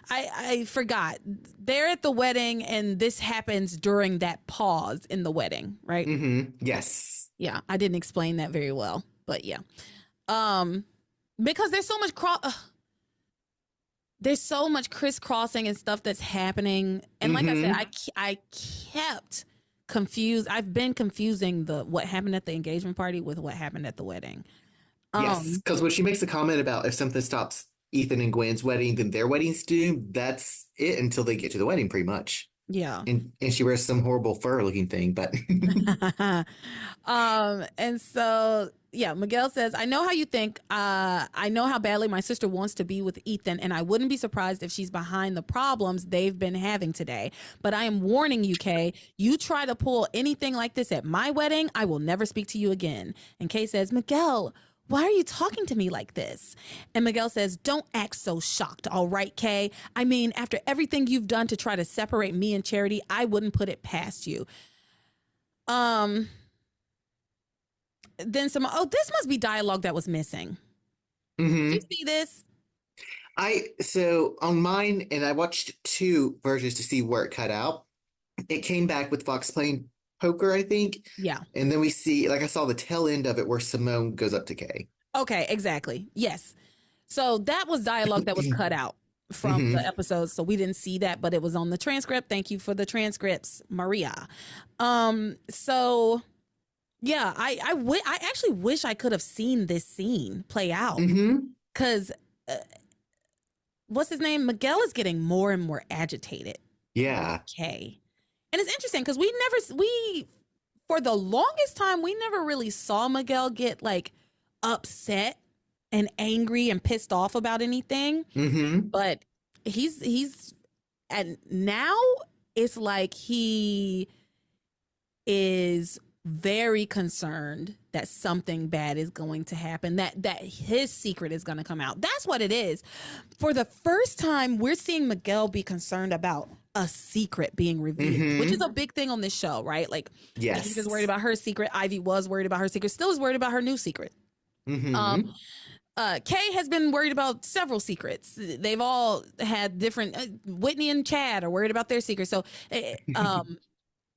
I forgot. They're at the wedding, and this happens during that pause in the wedding, right? Yes. Yeah, I didn't explain that very well, but yeah. Because there's so much there's so much crisscrossing and stuff that's happening, and like I said, I kept confused. I've been confusing what happened at the engagement party with what happened at the wedding. Yes, because when she makes a comment about if something stops Ethan and Gwen's wedding, then their wedding's doomed. That's it until they get to the wedding, pretty much. Yeah. And she wears some horrible fur looking thing, but and so yeah, Miguel says, I know how you think. I know how badly my sister wants to be with Ethan, and I wouldn't be surprised if she's behind the problems they've been having today. But I am warning you, Kay, you try to pull anything like this at my wedding, I will never speak to you again. And Kay says, Miguel, why are you talking to me like this? And Miguel says, don't act so shocked, all right, Kay? I mean, after everything you've done to try to separate me and Charity, I wouldn't put it past you. Then this must be dialogue that was missing. Did you see this? So on mine, and I watched 2 versions to see where it cut out. It came back with Fox playing poker, I think. Yeah. And then we see, like I saw the tail end of it where Simone goes up to Kay. Okay, exactly. Yes. So that was dialogue that was cut out from the episodes. So we didn't see that, but it was on the transcript. Thank you for the transcripts, Maria. So yeah, I actually wish I could have seen this scene play out. Because what's his name? Miguel is getting more and more agitated. Yeah. Okay. And it's interesting because for the longest time, we never really saw Miguel get like upset and angry and pissed off about anything. But and now it's like he is very concerned that something bad is going to happen, that his secret is going to come out. That's what it is. For the first time, we're seeing Miguel be concerned about a secret being revealed, which is a big thing on this show, right? Like, yes, he was worried about her secret. Ivy was worried about her secret. Still is worried about her new secret. Kay has been worried about several secrets. They've all had different. Whitney and Chad are worried about their secrets. So,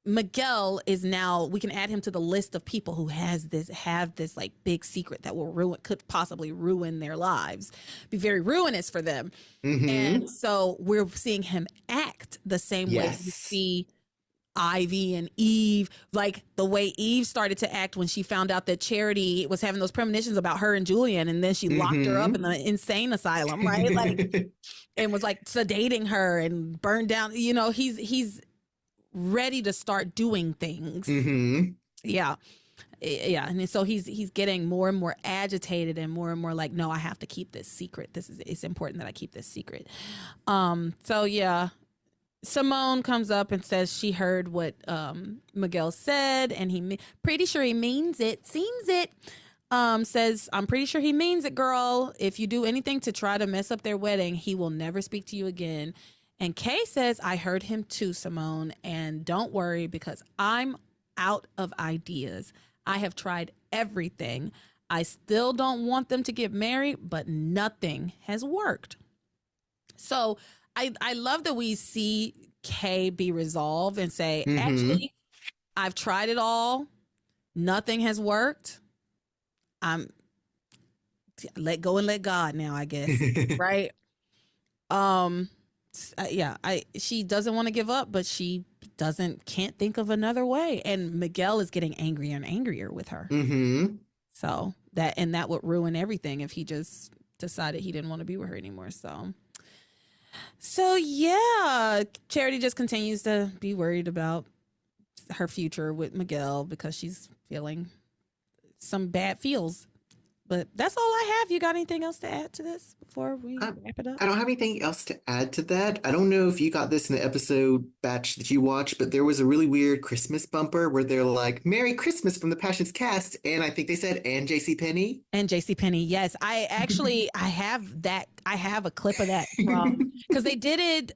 Miguel is now, we can add him to the list of people who have this like big secret that could possibly ruin their lives, be very ruinous for them. And so we're seeing him act the same way you see Ivy and Eve, like the way Eve started to act when she found out that Charity was having those premonitions about her and Julian, and then she locked her up in the insane asylum, right? Like, and was like sedating her and burned down, he's ready to start doing things. Yeah. And so he's getting more and more agitated and more like, no, I have to keep this secret. It's important that I keep this secret. So yeah, Simone comes up and says she heard what Miguel said, and pretty sure he means it. Seems it. Says, I'm pretty sure he means it, girl. If you do anything to try to mess up their wedding, he will never speak to you again. And Kay says, I heard him too, Simone, and don't worry because I'm out of ideas. I have tried everything. I still don't want them to get married, but nothing has worked. So I love that we see Kay be resolved and say, actually, I've tried it all. Nothing has worked. I'm let go and let God now, I guess. Right. she doesn't want to give up, but she can't think of another way. And Miguel is getting angrier and angrier with her. Mm-hmm. So that would ruin everything if he just decided he didn't want to be with her anymore. So yeah, Charity just continues to be worried about her future with Miguel because she's feeling some bad feels. But that's all I have. You got anything else to add to this before we wrap it up? I don't have anything else to add to that. I don't know if you got this in the episode batch that you watched, but there was a really weird Christmas bumper where they're like, "Merry Christmas" from the Passions cast. And I think they said, "And JCPenney." And JCPenney, yes. I have that. I have a clip of that from, because they did it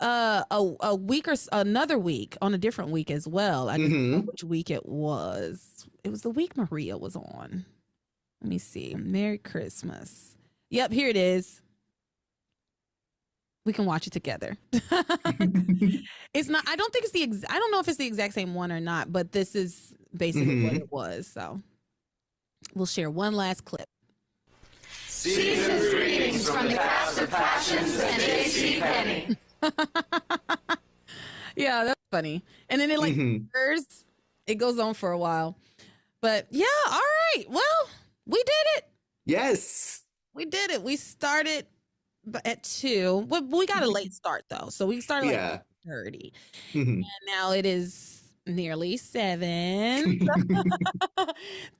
a week or another week on a different week as well. I didn't know which week it was. It was the week Maria was on. Let me see. Merry Christmas. Yep, here it is. We can watch it together. It's not. I don't think it's I don't know if it's the exact same one or not, but this is basically what it was. So we'll share one last clip. Season's greetings from the cast of Passions and JCPenney. Yeah, that's funny. And then it goes on for a while. But yeah, all right. Well, we did it. Yes. We did it. We started at 2. We got a late start though. So we started like 30. And now it is nearly 7.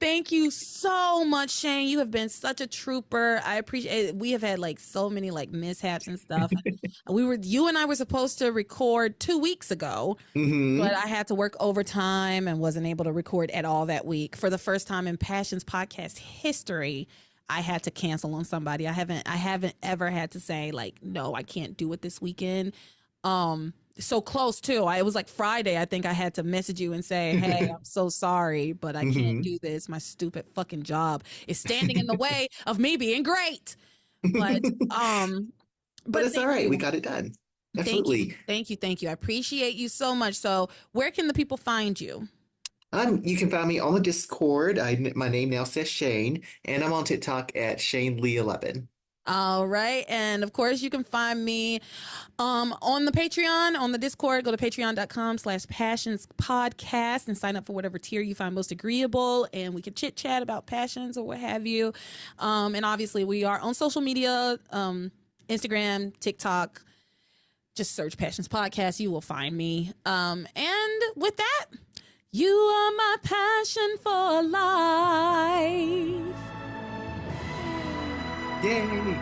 Thank you so much, Shane. You have been such a trooper. I appreciate it. We have had like so many like mishaps and stuff. You and I were supposed to record 2 weeks ago, but I had to work overtime and wasn't able to record at all that week. For the first time in Passions podcast history, I had to cancel on somebody. I haven't ever had to say like, no, I can't do it this weekend. So close too. It was like Friday. I think I had to message you and say, "Hey, I'm so sorry, but I can't do this. My stupid fucking job is standing in the way of me being great." But it's all right. We got it done. Absolutely. Thank you. I appreciate you so much. So, where can the people find you? You can find me on the Discord. My name now says Shane, and I'm on TikTok at ShaneLee11. All right. And of course, you can find me on the Patreon, on the Discord. Go to patreon.com/passionspodcast and sign up for whatever tier you find most agreeable. And we can chit chat about passions or what have you. And obviously, we are on social media, Instagram, TikTok. Just search Passions Podcast. You will find me. And with that, you are my passion for life. Yay!